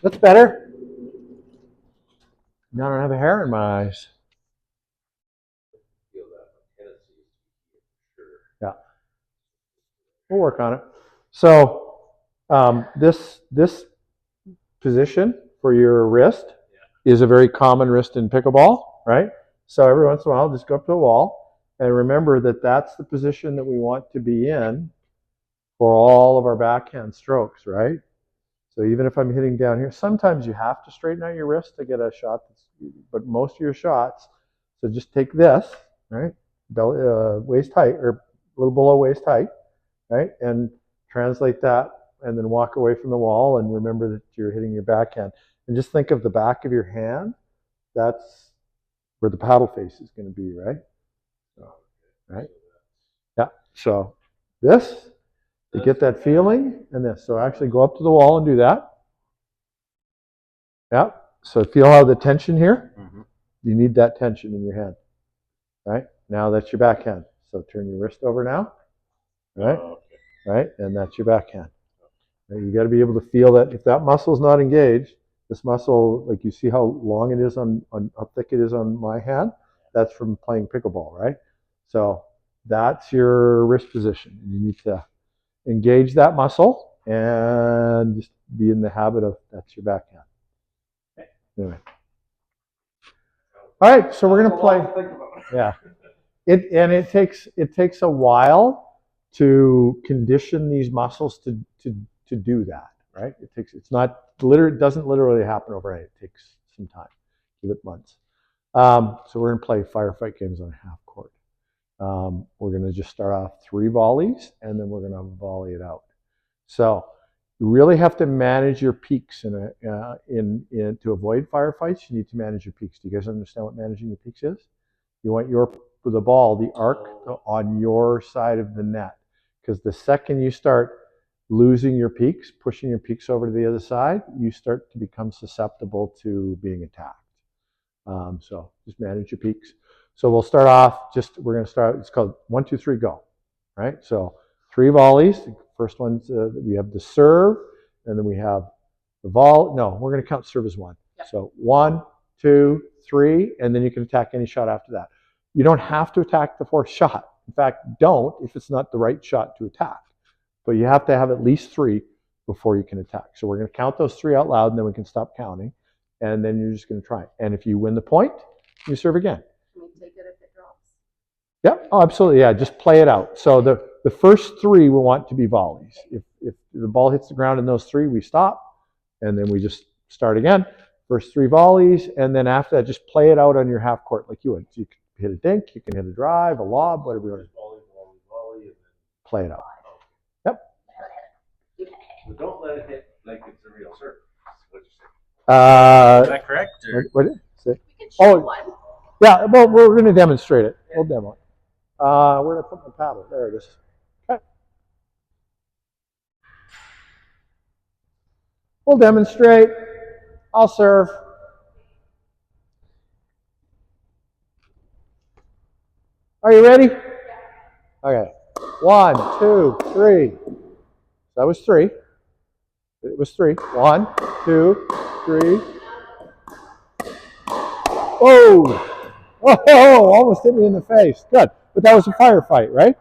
That's better. Now I don't have a hair in my eyes. Yeah, we'll work on it. So this position for your wrist is a very common wrist in pickleball, right? So every once in a while, just go up to the wall and remember that that's the position that we want to be in for all of our backhand strokes, right? So even if I'm hitting down here, sometimes you have to straighten out your wrist to get a shot, but most of your shots, so just take this, right? Belly, waist height, or a little below waist height, right? And translate that, and then walk away from the wall and remember that you're hitting your backhand. And just think of the back of your hand. That's where the paddle face is going to be, right? So, right? Yeah. So this, to get that feeling, and this. So actually go up to the wall and do that. Yeah. So feel how the tension here. Mm-hmm. You need that tension in your hand, right? Now that's your backhand. So turn your wrist over now, right? Oh, okay. Right, and that's your backhand. Now you got to be able to feel that if that muscle is not engaged, this muscle, like you see how long it is on how thick it is on my hand, that's from playing pickleball, right? So that's your wrist position. You need to engage that muscle and just be in the habit of that's your backhand. Anyway. All right, so we're gonna play. Yeah, it takes a while to condition these muscles to do that, right? It doesn't literally happen overnight. It takes some time. Give it months. So we're gonna play firefight games on half court. We're gonna just start off 3 volleys, and then we're gonna volley it out. So you really have to manage your peaks to avoid firefights. You need to manage your peaks. Do you guys understand what managing your peaks is? You want the ball, the arc, on your side of the net, because the second you start losing your peaks, pushing your peaks over to the other side, you start to become susceptible to being attacked. So just manage your peaks. So we'll start off. We're going to start. It's called 1, 2, 3, go. Right. So 3 volleys. The first one's we have the serve, and then we have the volley. No, we're going to count serve as 1. Yep. So 1, 2, 3, and then you can attack any shot after that. You don't have to attack the 4th shot. In fact, don't if it's not the right shot to attack. But you have to have at least 3 before you can attack. So we're going to count those 3 out loud, and then we can stop counting. And then you're just going to try. And if you win the point, you serve again. Can we take it if it drops? Yep. Oh, absolutely. Yeah. Just play it out. So the first three we want to be volleys. If the ball hits the ground in those three, we stop, and then we just start again. First three volleys, and then after that, just play it out on your half court like you would. So you can hit a dink, you can hit a drive, a lob, whatever you want to. Volley, and then play it out. Yep. But don't let it hit like it's a real serve. What you say? Is that correct? Or? What is it? We can show one. Yeah. Well, we're going to demonstrate it. We'll demo it. Where did I put my paddle? There it is. Okay. We'll demonstrate. I'll serve. Are you ready? Okay. 1, 2, 3. That was 3. It was 3. 1, 2, 3. Whoa! Oh, almost hit me in the face. Good. But that was a firefight, right?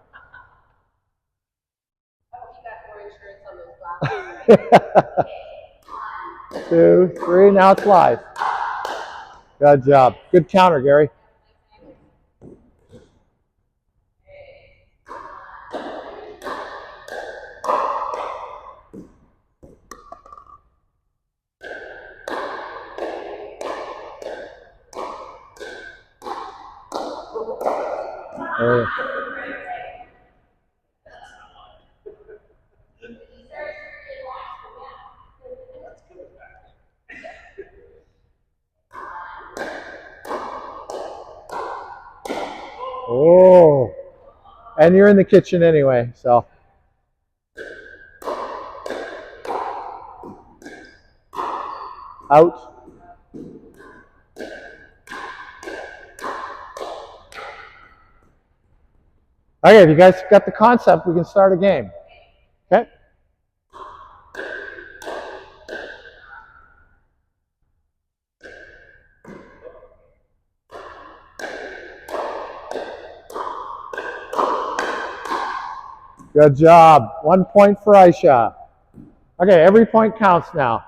I hope you got more insurance on those glasses. 2, 3. Now it's live. Good job. Good counter, Gary. Oh. And you're in the kitchen anyway, so. Out. Okay, if you guys got the concept, we can start a game. Okay? Good job. 1 point for Aisha. Okay, every point counts now.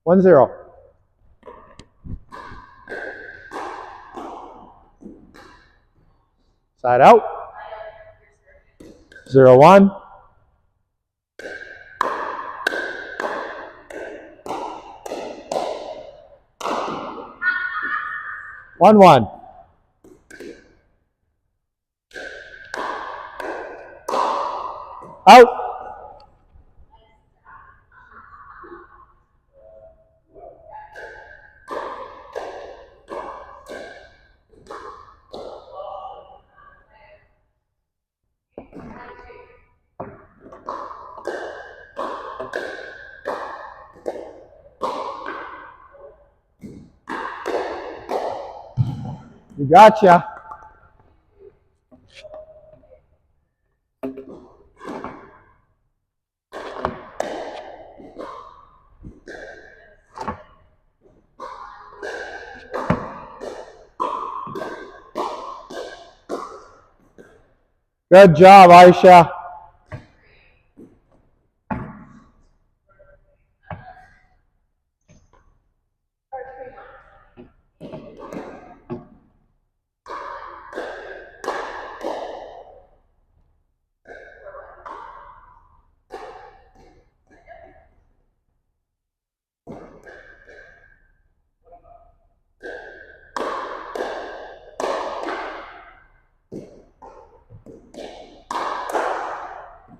1-0. Side out. 0-1. 1-1. Out. You gotcha. Good job, Aisha.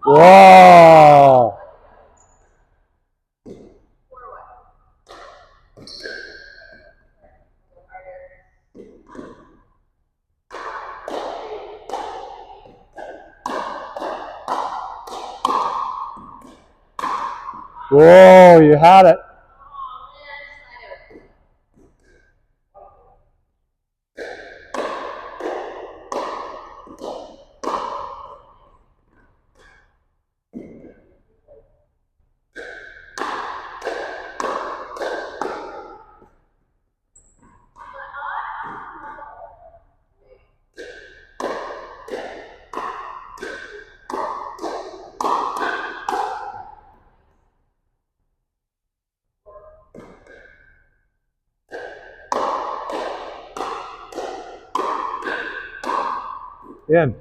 Whoa. Whoa, you had it. In.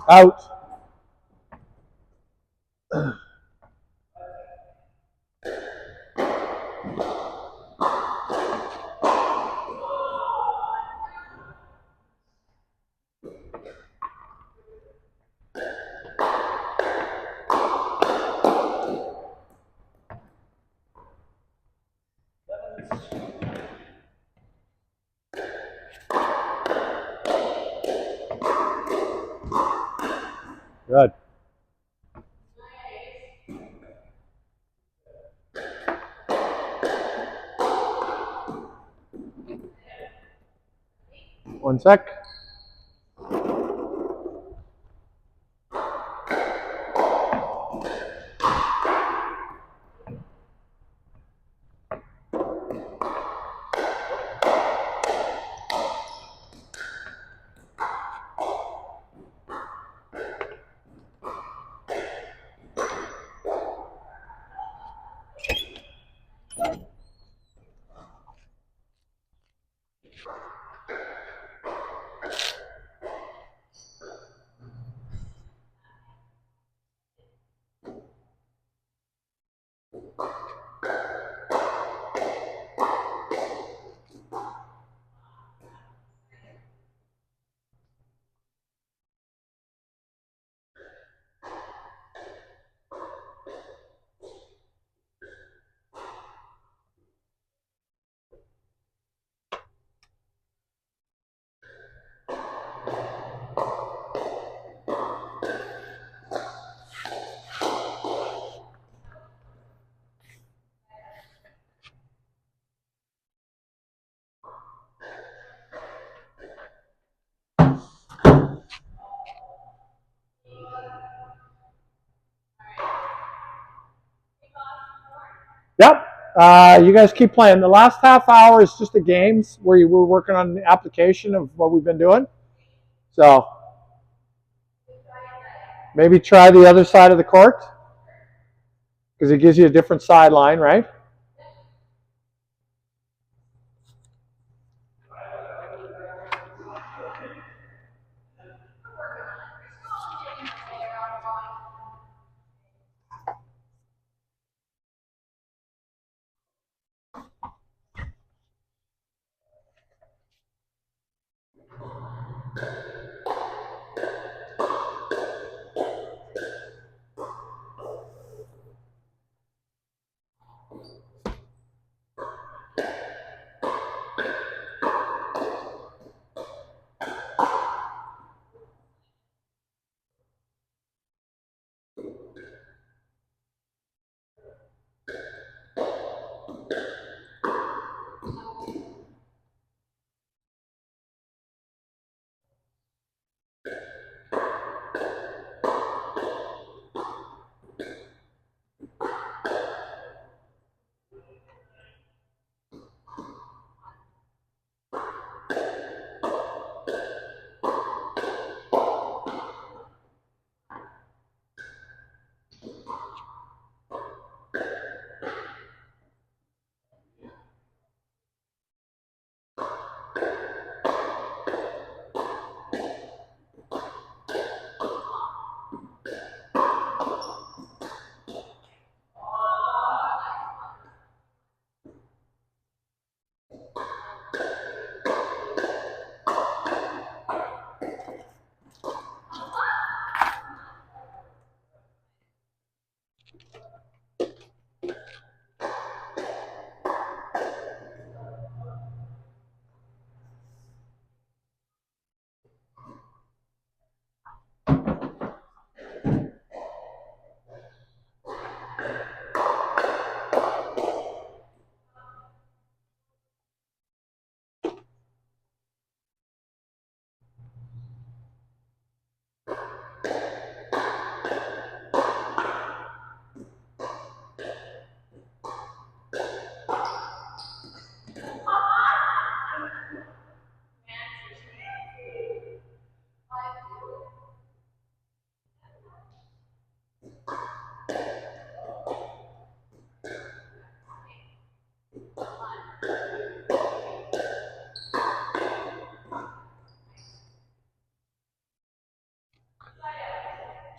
Out. Good. One sec. Yep. You guys keep playing. The last half hour is just the games where we're working on the application of what we've been doing. So maybe try the other side of the court because it gives you a different sideline, right?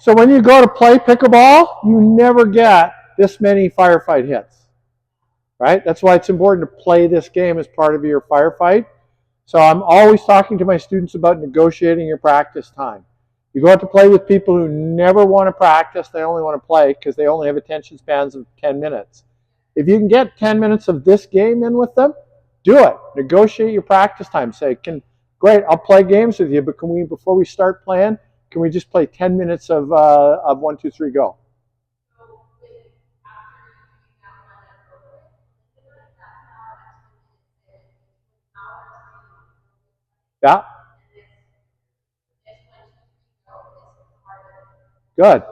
So when you go to play pickleball, you never get this many firefight hits, right? That's why it's important to play this game as part of your firefight. So I'm always talking to my students about negotiating your practice time. You go out to play with people who never want to practice, they only want to play because they only have attention spans of 10 minutes. If you can get 10 minutes of this game in with them, do it. Negotiate your practice time. Say, great, I'll play games with you, but can we, before we start playing, can we just play 10 minutes of 1, 2, 3, go? Yeah? Good.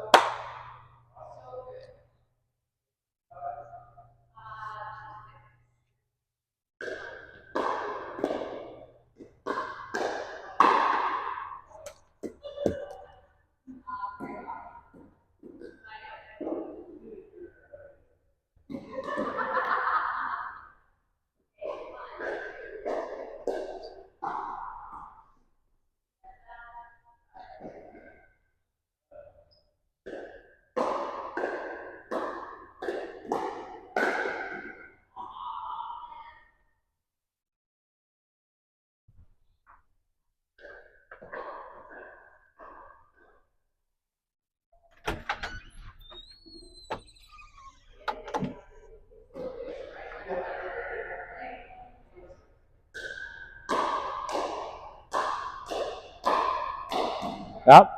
Yep.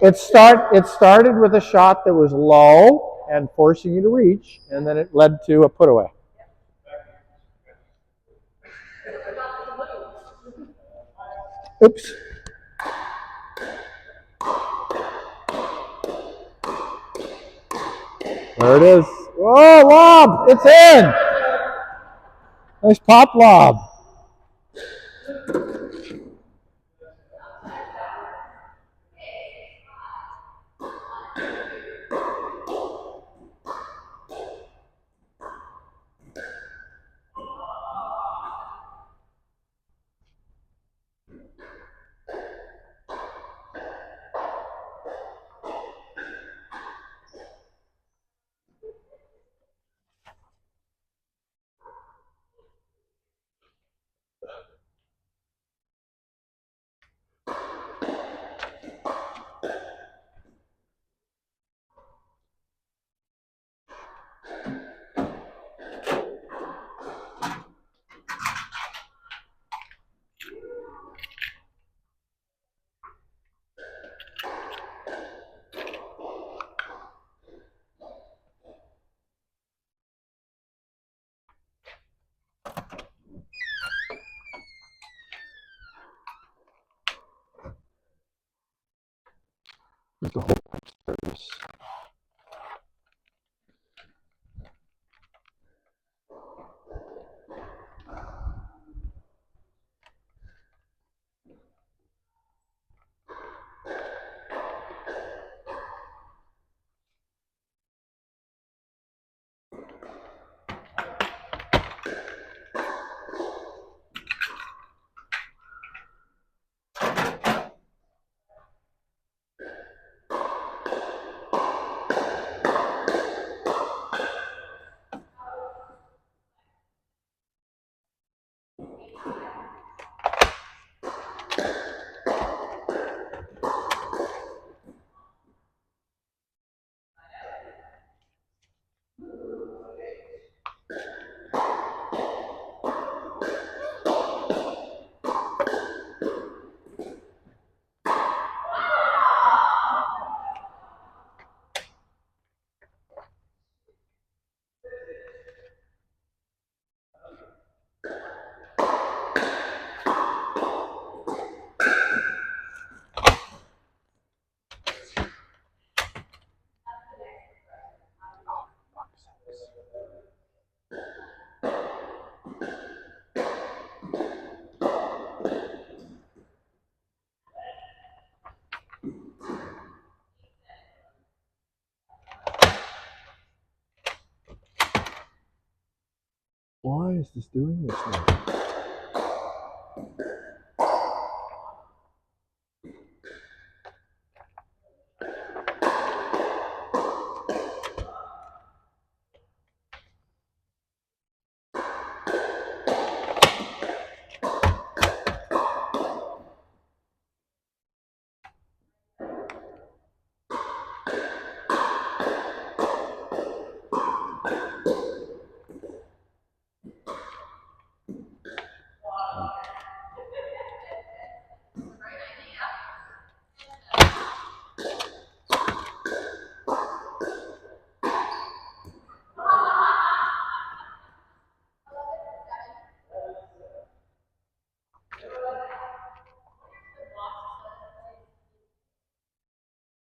It started with a shot that was low and forcing you to reach, and then it led to a put away. Oops. There it is. Oh, lob! It's in! Nice pop lob. Why is this doing this now?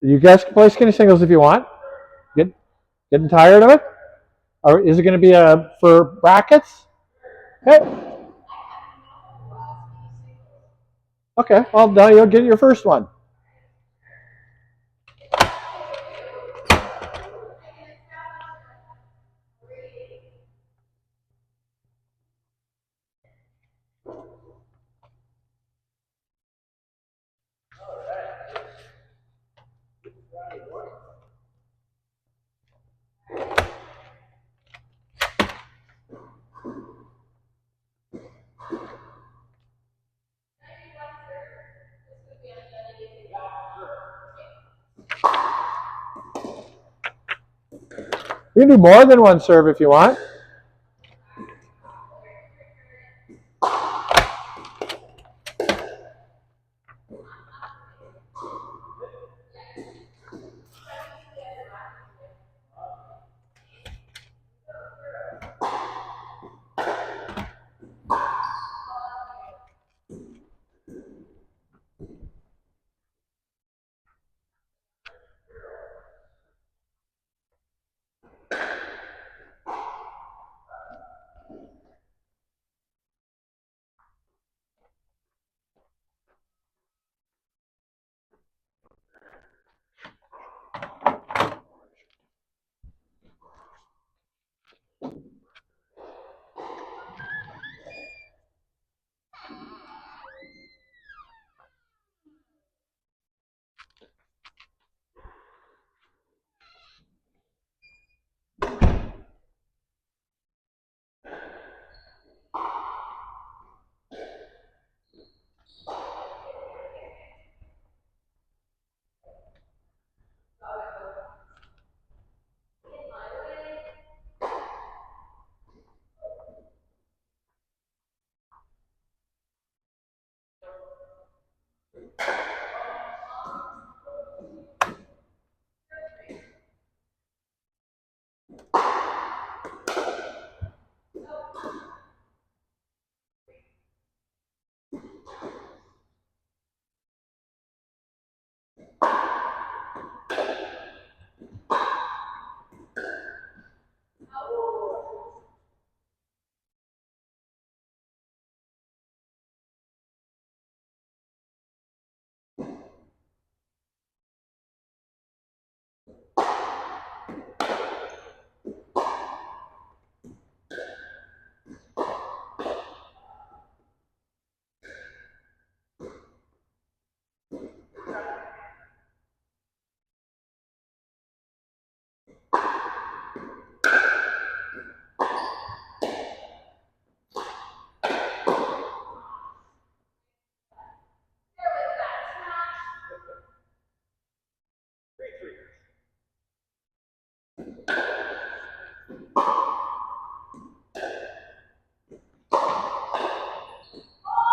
You guys can play skinny singles if you want. Getting tired of it? Or is it going to be for brackets? Okay. Okay, well, now you'll get your first one. You can do more than one serve if you want.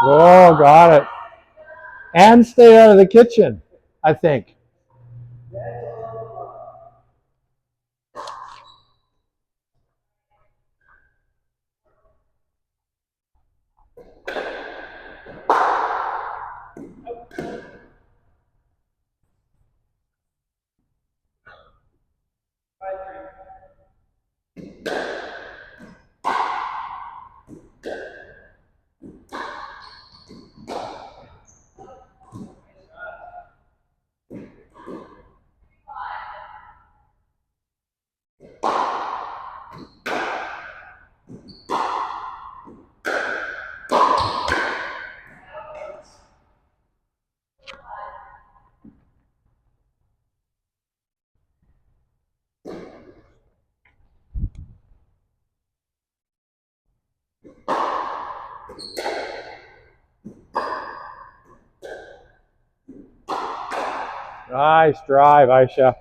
Oh, got it. And stay out of the kitchen, I think. Nice drive, Aisha.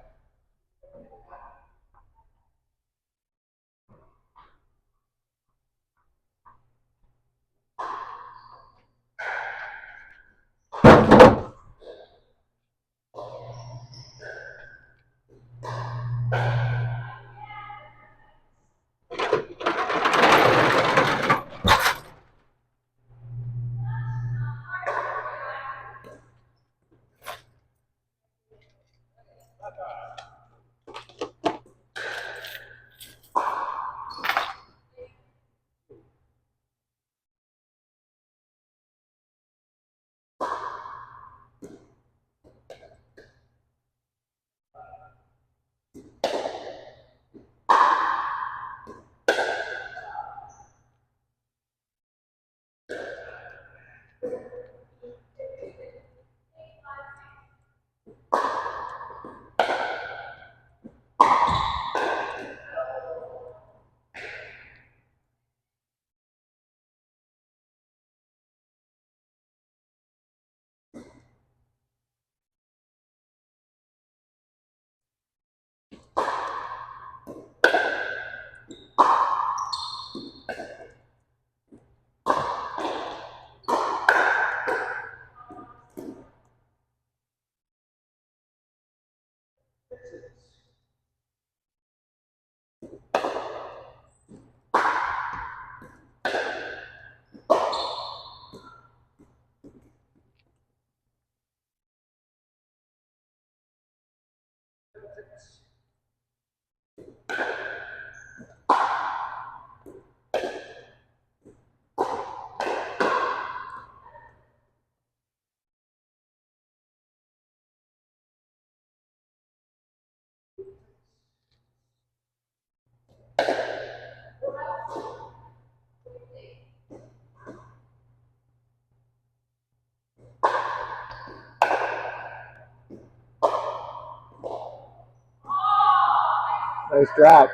Nice drop.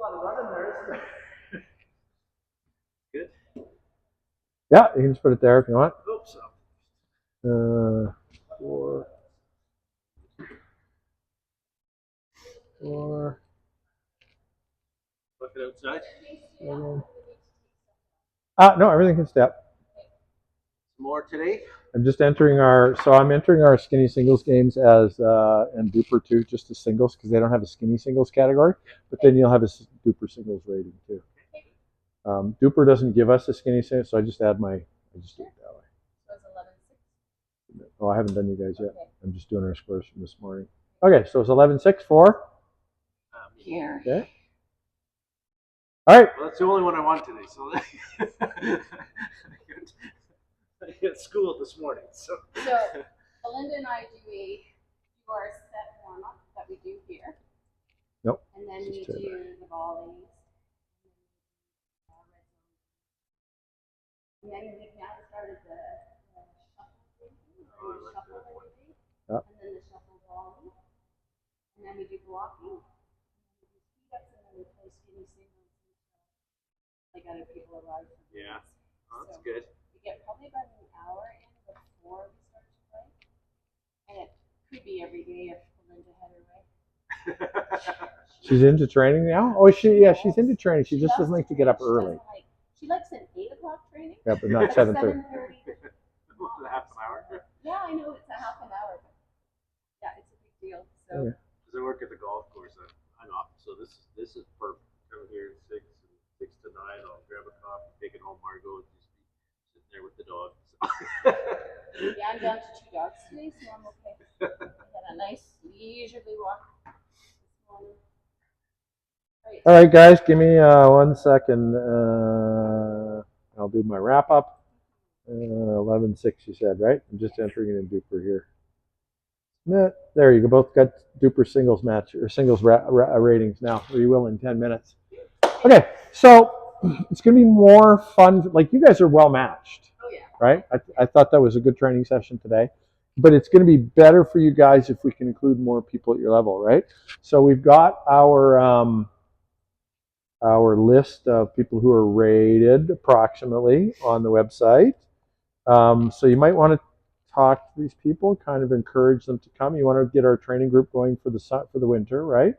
A lot of running there, isn't there? Good. Yeah, you can just put it there if you want. Hope so. 4, 4, Look it outside. 7. No, everything can step. More today. I'm just entering I'm entering our skinny singles games as, and Duper too, just as singles, because they don't have a skinny singles category, but then you'll have a Duper singles rating too. Duper doesn't give us a skinny singles, so I just do it that way. So it's 11-6. Oh, I haven't done you guys yet. I'm just doing our scores from this morning. Okay, so it's 11-6 for? Here. Okay. All right. Well, that's the only one I want today. So I get school this morning. So Belinda and I do our set warm up that we do here. Nope. And then we do the volleys. And then we've now started the shuffle everything. Yep. And then the shuffle volley. And then we do blocking. And then we do speed ups, and then we play skinny singles. Like other people arrive. Yeah. Oh, that's good. We get probably about an hour in before we start to play. And it could be every day if Belinda had her way. She's into training now? Oh, she's into training. She just doesn't like to get up early. She likes an 8 o'clock training. Yeah, but not 7:30. 7:30. Half an hour. Yeah, I know it's a half an hour, but yeah, it's a big deal. So. Okay. Because I work at the golf course, I'm off. So this is perfect. Come here at 6 to 9. I'll grab a coffee, take it home, Margot, and just be sitting there with the dog. So. Yeah, I'm down to 2 dogs today, so I'm okay. I had a nice leisurely walk this morning. All right, guys, give me 1 second. I'll do my wrap up. 11-6, you said, right? I'm just entering it in Duper here. There you go. Both got Duper singles match or singles ratings now. Or you will in 10 minutes. Okay, so it's going to be more fun. Like, you guys are well matched. Oh, yeah. Right? I thought that was a good training session today. But it's going to be better for you guys if we can include more people at your level, right? So we've got our list of people who are rated approximately on the website. So you might want to talk to these people, kind of encourage them to come. You want to get our training group going for the winter, right?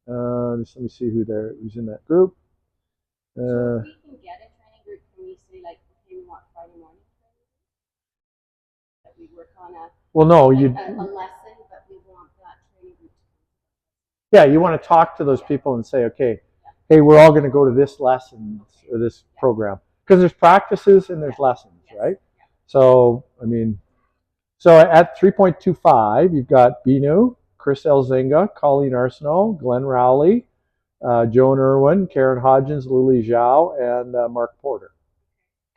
Just let me see who's in that group. So if we can get a training group, can we say like, okay, we want Friday morning training? That we work on well, no, like you a lesson, but we want that training group to yeah, you want to talk to those people and say, okay, hey, we're all going to go to this lesson or this program because there's practices and there's lessons, right? So I mean, so at 3.25, you've got Binu, Chris Elzinga, Colleen Arsenault, Glenn Rowley, Joan Irwin, Karen Hodgins, Lily Zhao, and Mark Porter.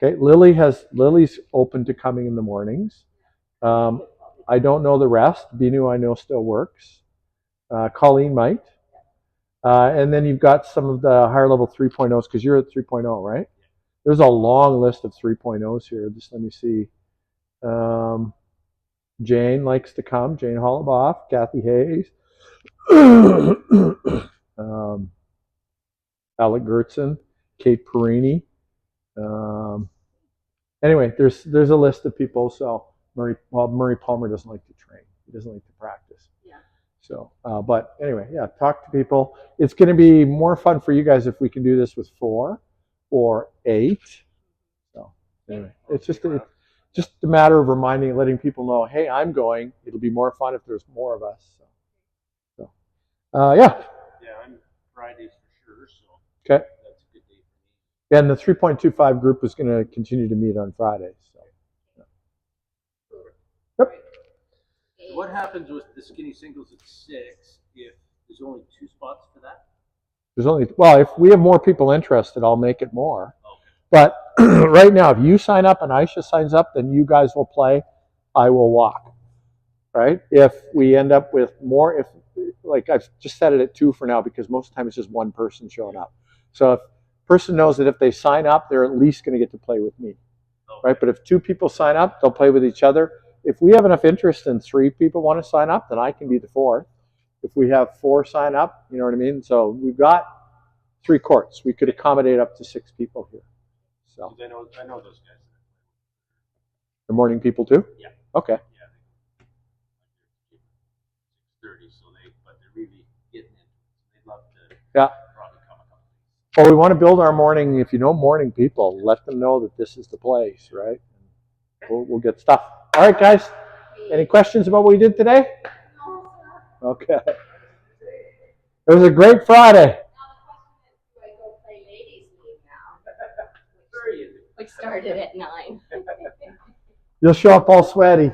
Okay, Lily's open to coming in the mornings. I don't know the rest. Binu I know still works. Colleen might. And then you've got some of the higher level 3.0s because you're at 3.0, right? There's a long list of 3.0s here. Just let me see. Jane likes to come. Jane Hollaboff, Kathy Hayes, Alec Gertson, Kate Perini. Anyway, there's a list of people. So Murray Palmer doesn't like to train. He doesn't like to practice. Yeah. So, but anyway, yeah, talk to people. It's going to be more fun for you guys if we can do this with 4 or 8. So anyway, it's just a matter of reminding, letting people know, hey, I'm going. It'll be more fun if there's more of us. So yeah. Yeah, I'm Fridays for sure. So Okay. that's a good day for me. And the 3.25 group is going to continue to meet on Fridays. So. Yep. So what happens with the skinny singles at 6 if there's only 2 spots for that? Well, if we have more people interested, I'll make it more. Okay. But right now, if you sign up and Aisha signs up, then you guys will play. I will walk. Right? If we end up with more, like I've just set it at 2 for now because most of the time it's just one person showing up. So if a person knows that if they sign up, they're at least going to get to play with me. Okay. Right? But if 2 people sign up, they'll play with each other. If we have enough interest and 3 people want to sign up, then I can be the 4th. If we have 4 sign up, you know what I mean? So we've got 3 courts. We could accommodate up to 6 people here. So I know those guys. The morning people too? Yeah. Okay. Yeah. 6:30, but they're really getting into it. They'd love to probably come a couple days. Well, we want to build our morning. If you know morning people, let them know that this is the place, right? We'll get stuff. All right, guys. Any questions about what we did today? Okay. It was a great Friday. Now the question is, do I go play ladies' league now? Which started at 9. You'll show up all sweaty.